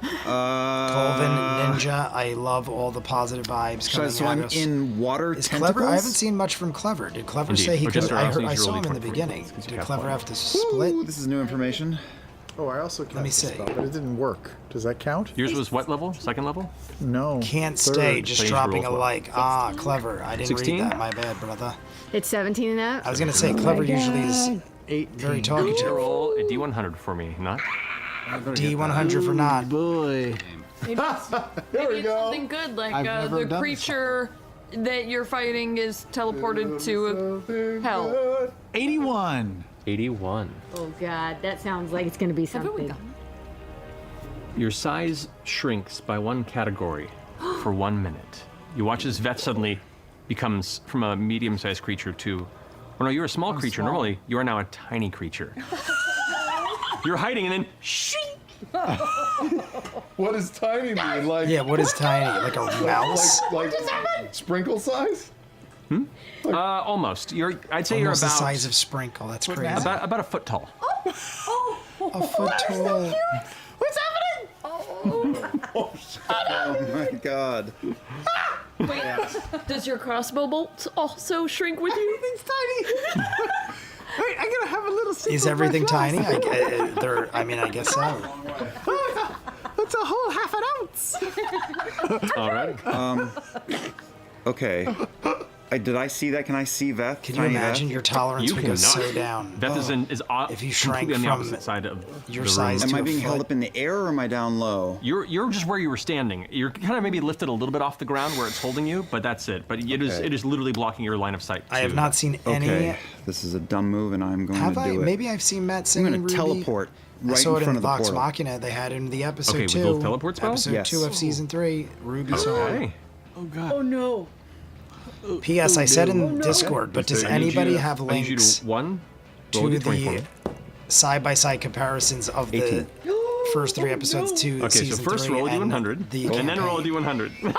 [SPEAKER 1] Colvin, Ninja, I love all the positive vibes coming
[SPEAKER 7] So
[SPEAKER 1] at
[SPEAKER 7] I'm
[SPEAKER 1] us.
[SPEAKER 7] in water
[SPEAKER 1] Is
[SPEAKER 7] tentacles?
[SPEAKER 1] Clever? I haven't seen much from Clever. Did Clever
[SPEAKER 6] Indeed.
[SPEAKER 1] say he
[SPEAKER 6] But
[SPEAKER 1] could?
[SPEAKER 6] just
[SPEAKER 1] I
[SPEAKER 6] also need to
[SPEAKER 1] saw
[SPEAKER 6] roll
[SPEAKER 1] him in the
[SPEAKER 6] d20 for it,
[SPEAKER 1] beginning.
[SPEAKER 6] because you
[SPEAKER 1] Did
[SPEAKER 6] have
[SPEAKER 1] Clever
[SPEAKER 6] one.
[SPEAKER 1] have to split?
[SPEAKER 7] Ooh, this is new information.
[SPEAKER 2] Oh, I also cast
[SPEAKER 1] me
[SPEAKER 2] a
[SPEAKER 1] see.
[SPEAKER 2] spell, but it didn't work. Does that count?
[SPEAKER 6] Yours was what level? Second level?
[SPEAKER 2] No.
[SPEAKER 1] Can't
[SPEAKER 2] Third.
[SPEAKER 1] stay. Just
[SPEAKER 6] So you
[SPEAKER 1] dropping a
[SPEAKER 6] roll
[SPEAKER 1] like. Ah, Clever. I didn't
[SPEAKER 6] 16?
[SPEAKER 1] read that. My bad, brother.
[SPEAKER 5] It's 17 and up.
[SPEAKER 1] I was gonna say Clever usually is
[SPEAKER 2] 18.
[SPEAKER 1] very
[SPEAKER 6] You
[SPEAKER 1] talkative.
[SPEAKER 6] roll a d100 for me, not?
[SPEAKER 1] D100 for not.
[SPEAKER 2] Boy.
[SPEAKER 9] Maybe it's something good, like
[SPEAKER 2] I've never
[SPEAKER 9] the
[SPEAKER 2] done this.
[SPEAKER 9] creature that you're fighting is teleported to hell.
[SPEAKER 2] 81.
[SPEAKER 6] 81.
[SPEAKER 5] Oh God, that sounds like it's gonna be
[SPEAKER 9] Haven't we
[SPEAKER 5] something.
[SPEAKER 9] done
[SPEAKER 6] Your size shrinks by 1 category for 1 minute. You watch as Veth suddenly becomes from a medium-sized creature to, oh no, you're a small creature.
[SPEAKER 2] small.
[SPEAKER 6] Normally, you are now a tiny creature. You're hiding and then,
[SPEAKER 3] What does tiny mean? Like,
[SPEAKER 1] Yeah, what is tiny? Like a mouse?
[SPEAKER 3] like sprinkle size?
[SPEAKER 6] almost. I'd say
[SPEAKER 1] Almost
[SPEAKER 6] you're
[SPEAKER 1] the
[SPEAKER 6] about
[SPEAKER 1] size of Sprinkle. That's crazy.
[SPEAKER 6] about a foot tall.
[SPEAKER 1] A foot tall.
[SPEAKER 7] Oh my god.
[SPEAKER 9] Does your crossbow bolt also shrink with you?
[SPEAKER 2] Everything's tiny. Wait, I gotta have a little sip
[SPEAKER 1] Is
[SPEAKER 2] of my
[SPEAKER 1] everything
[SPEAKER 2] flask.
[SPEAKER 1] tiny? I mean, I guess so.
[SPEAKER 2] That's a whole half an ounce.
[SPEAKER 6] All right.
[SPEAKER 7] Okay. Did I see that? Can I see Veth?
[SPEAKER 1] Can you
[SPEAKER 7] Tiny
[SPEAKER 1] imagine
[SPEAKER 7] Veth?
[SPEAKER 1] your tolerance
[SPEAKER 6] You
[SPEAKER 1] would go
[SPEAKER 6] cannot.
[SPEAKER 1] so down?
[SPEAKER 6] Veth is,
[SPEAKER 1] If you shrank
[SPEAKER 6] completely on the
[SPEAKER 1] from
[SPEAKER 6] opposite side of
[SPEAKER 1] your
[SPEAKER 6] the
[SPEAKER 1] size
[SPEAKER 6] room.
[SPEAKER 7] Am I
[SPEAKER 1] to a
[SPEAKER 7] being held
[SPEAKER 1] foot.
[SPEAKER 7] up in the air or am I down low?
[SPEAKER 6] You're just where you were standing. You're kind of maybe lifted a little bit off the ground where it's holding you, but that's it. But it is
[SPEAKER 7] Okay.
[SPEAKER 6] literally blocking your line of sight.
[SPEAKER 1] I have
[SPEAKER 6] to-
[SPEAKER 1] not seen any.
[SPEAKER 7] Okay. This is a dumb move and I'm going
[SPEAKER 1] Have
[SPEAKER 7] to
[SPEAKER 1] I?
[SPEAKER 7] do it.
[SPEAKER 1] Maybe I've seen Matt
[SPEAKER 7] I'm
[SPEAKER 1] singing
[SPEAKER 7] going to
[SPEAKER 1] Ruby.
[SPEAKER 7] teleport
[SPEAKER 1] I
[SPEAKER 7] right
[SPEAKER 1] saw
[SPEAKER 7] in
[SPEAKER 1] it
[SPEAKER 7] front
[SPEAKER 1] in
[SPEAKER 7] of the
[SPEAKER 1] Vox
[SPEAKER 7] portal.
[SPEAKER 1] Machina. They had it in the episode
[SPEAKER 6] Okay, with
[SPEAKER 1] 2.
[SPEAKER 6] both teleport spells?
[SPEAKER 1] Episode
[SPEAKER 7] Yes.
[SPEAKER 1] 2 of season 3. Ruby song.
[SPEAKER 6] Okay.
[SPEAKER 2] Oh god.
[SPEAKER 9] Oh no.
[SPEAKER 1] P.S. I said in Discord, but does
[SPEAKER 3] I need you
[SPEAKER 1] anybody
[SPEAKER 3] to-
[SPEAKER 1] have
[SPEAKER 6] I need you
[SPEAKER 1] links
[SPEAKER 6] to roll
[SPEAKER 1] to
[SPEAKER 6] a d20 for
[SPEAKER 1] the
[SPEAKER 6] me.
[SPEAKER 1] side-by-side comparisons of the
[SPEAKER 7] 18.
[SPEAKER 1] first 3 episodes to
[SPEAKER 6] Okay, so
[SPEAKER 1] season
[SPEAKER 6] first
[SPEAKER 1] 3
[SPEAKER 6] roll a
[SPEAKER 1] and
[SPEAKER 6] d100,
[SPEAKER 1] the
[SPEAKER 6] and then roll a
[SPEAKER 1] campaign?
[SPEAKER 6] d100.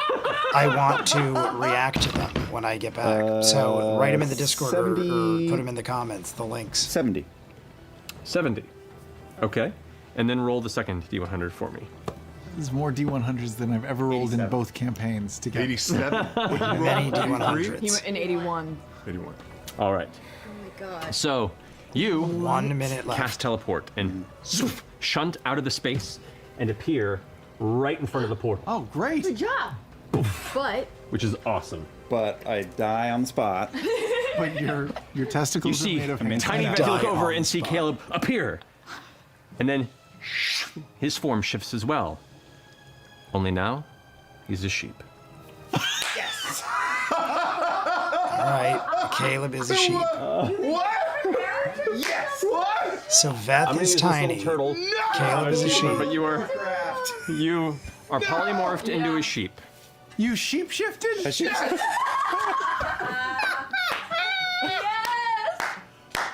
[SPEAKER 1] I want to react to them when I get back. So write them in the Discord or
[SPEAKER 7] 70.
[SPEAKER 1] put them in the comments, the links.
[SPEAKER 7] 70.
[SPEAKER 6] 70. Okay. And then roll the second d100 for me.
[SPEAKER 2] There's more D100s than I've ever rolled in both campaigns together.
[SPEAKER 3] 87?
[SPEAKER 1] Many
[SPEAKER 9] He
[SPEAKER 1] D100s.
[SPEAKER 9] went in 81.
[SPEAKER 3] 81.
[SPEAKER 6] All right.
[SPEAKER 5] Oh my God.
[SPEAKER 6] So you
[SPEAKER 1] 1 minute left.
[SPEAKER 6] cast teleport and shunt out of the space and appear right in front of the portal,
[SPEAKER 2] Oh, great.
[SPEAKER 5] Good job. But
[SPEAKER 6] which is awesome.
[SPEAKER 7] But I die on the spot.
[SPEAKER 2] But your
[SPEAKER 6] You
[SPEAKER 2] testicles
[SPEAKER 6] see
[SPEAKER 2] are made of
[SPEAKER 6] Tiny
[SPEAKER 2] hand.
[SPEAKER 6] Veth look
[SPEAKER 1] Die
[SPEAKER 6] over
[SPEAKER 1] on
[SPEAKER 6] and
[SPEAKER 1] the
[SPEAKER 6] see
[SPEAKER 1] spot.
[SPEAKER 6] Caleb appear. And then his form shifts as well. Only now, he's a sheep.
[SPEAKER 1] right, Caleb is a sheep.
[SPEAKER 2] What? Yes. What?
[SPEAKER 1] So Veth is tiny.
[SPEAKER 6] Turtle.
[SPEAKER 1] Caleb is a sheep.
[SPEAKER 6] But you are polymorphed into a sheep.
[SPEAKER 2] You sheep shifted?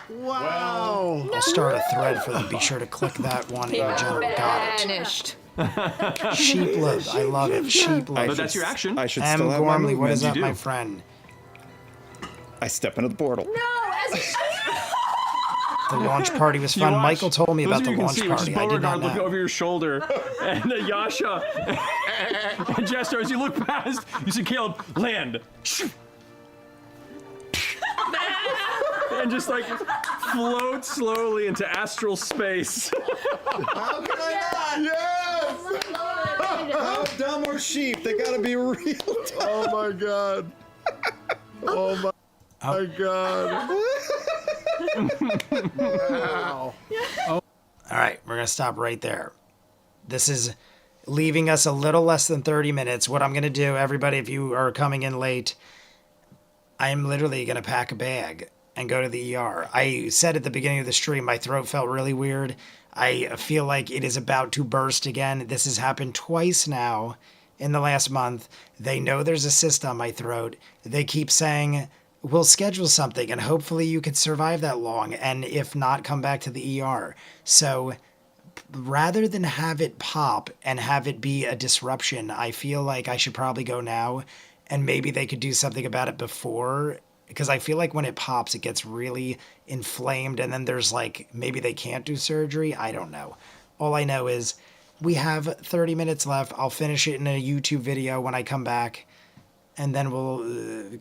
[SPEAKER 2] Wow.
[SPEAKER 1] I'll start a thread for them. Be sure to click that one in general. Got it.
[SPEAKER 9] Finished.
[SPEAKER 1] Sheep-lib. I love it. Sheep-lib.
[SPEAKER 6] But that's your action.
[SPEAKER 7] I should
[SPEAKER 1] M.
[SPEAKER 7] still have my
[SPEAKER 1] Gormley, what
[SPEAKER 7] movement.
[SPEAKER 1] is up,
[SPEAKER 6] do.
[SPEAKER 1] my friend?
[SPEAKER 7] I step into the portal.
[SPEAKER 1] The launch party was fun.
[SPEAKER 6] watch-
[SPEAKER 1] Michael told me
[SPEAKER 6] Those
[SPEAKER 1] about
[SPEAKER 6] of
[SPEAKER 1] the
[SPEAKER 6] you can
[SPEAKER 1] launch
[SPEAKER 6] see, which is
[SPEAKER 1] party. I did not
[SPEAKER 6] Beauregard looking
[SPEAKER 1] know.
[SPEAKER 6] over your shoulder, and Yasha and Jester, as you look past, you see Caleb land. And just like float slowly into astral space.
[SPEAKER 7] How can I not? Yes! How dumb are sheep? They gotta be real dumb.
[SPEAKER 2] Oh my god. Oh my god. Wow.
[SPEAKER 1] All right, we're going to stop right there. This is leaving us a little less than 30 minutes. What I'm going to do, everybody, if you are coming in late, I am literally going to pack a bag and go to the ER. I said at the beginning of the stream, my throat felt really weird. I feel like it is about to burst again. This has happened twice now in the last month. They know there's a cyst on my throat. They keep saying, we'll schedule something and hopefully you can survive that long. And if not, come back to the ER. So rather than have it pop and have it be a disruption, I feel like I should probably go now, and maybe they could do something about it before, because I feel like when it pops, it gets really inflamed, and then there's like, maybe they can't do surgery. I don't know. All I know is we have 30 minutes left. I'll finish it in a YouTube video when I come back, and then we'll,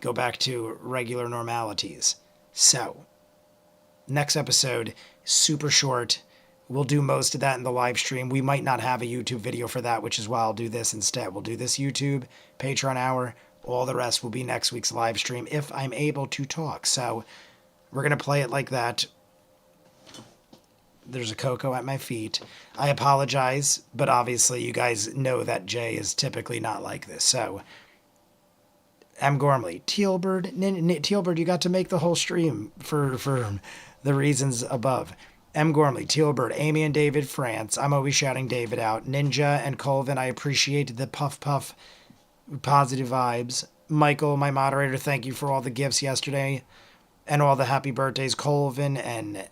[SPEAKER 1] go back to regular normalities. So, next episode, super short. We'll do most of that in the live stream. We might not have a YouTube video for that, which is why I'll do this instead. We'll do this YouTube, Patreon hour. All the rest will be next week's live stream if I'm able to talk. So we're going to play it like that. There's a Coco at my feet. I apologize, but obviously you guys know that Jay is typically not like this. So, M. Gormley, Tealbird, Tealbird, you got to make the whole stream for the reasons above. M. Gormley, Tealbird, Amy and David, France. I'm always shouting David out. Ninja and Colvin, I appreciate the puff positive vibes. Michael, my moderator, thank you for all the gifts yesterday and all the happy birthdays. Colvin and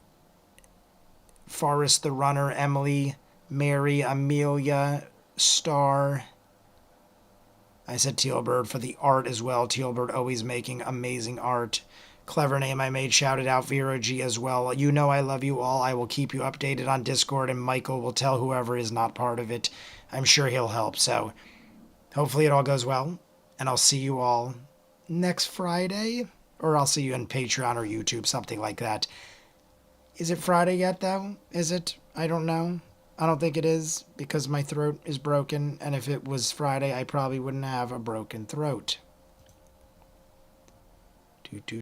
[SPEAKER 1] Forrest the Runner, Emily, Mary, Amelia, Star. I said Tealbird for the art as well. Tealbird always making amazing art. Clever name I made. Shouted out Vero G as well. You know I love you all. I will keep you updated on Discord, and Michael will tell whoever is not part of it. I'm sure he'll help. So hopefully it all goes well, and I'll see you all next Friday, or I'll see you on Patreon or YouTube, something like that. Is it Friday yet, though? Is it? I don't know. I don't think it is, because my throat is broken, and if it was Friday, I probably wouldn't have a broken throat.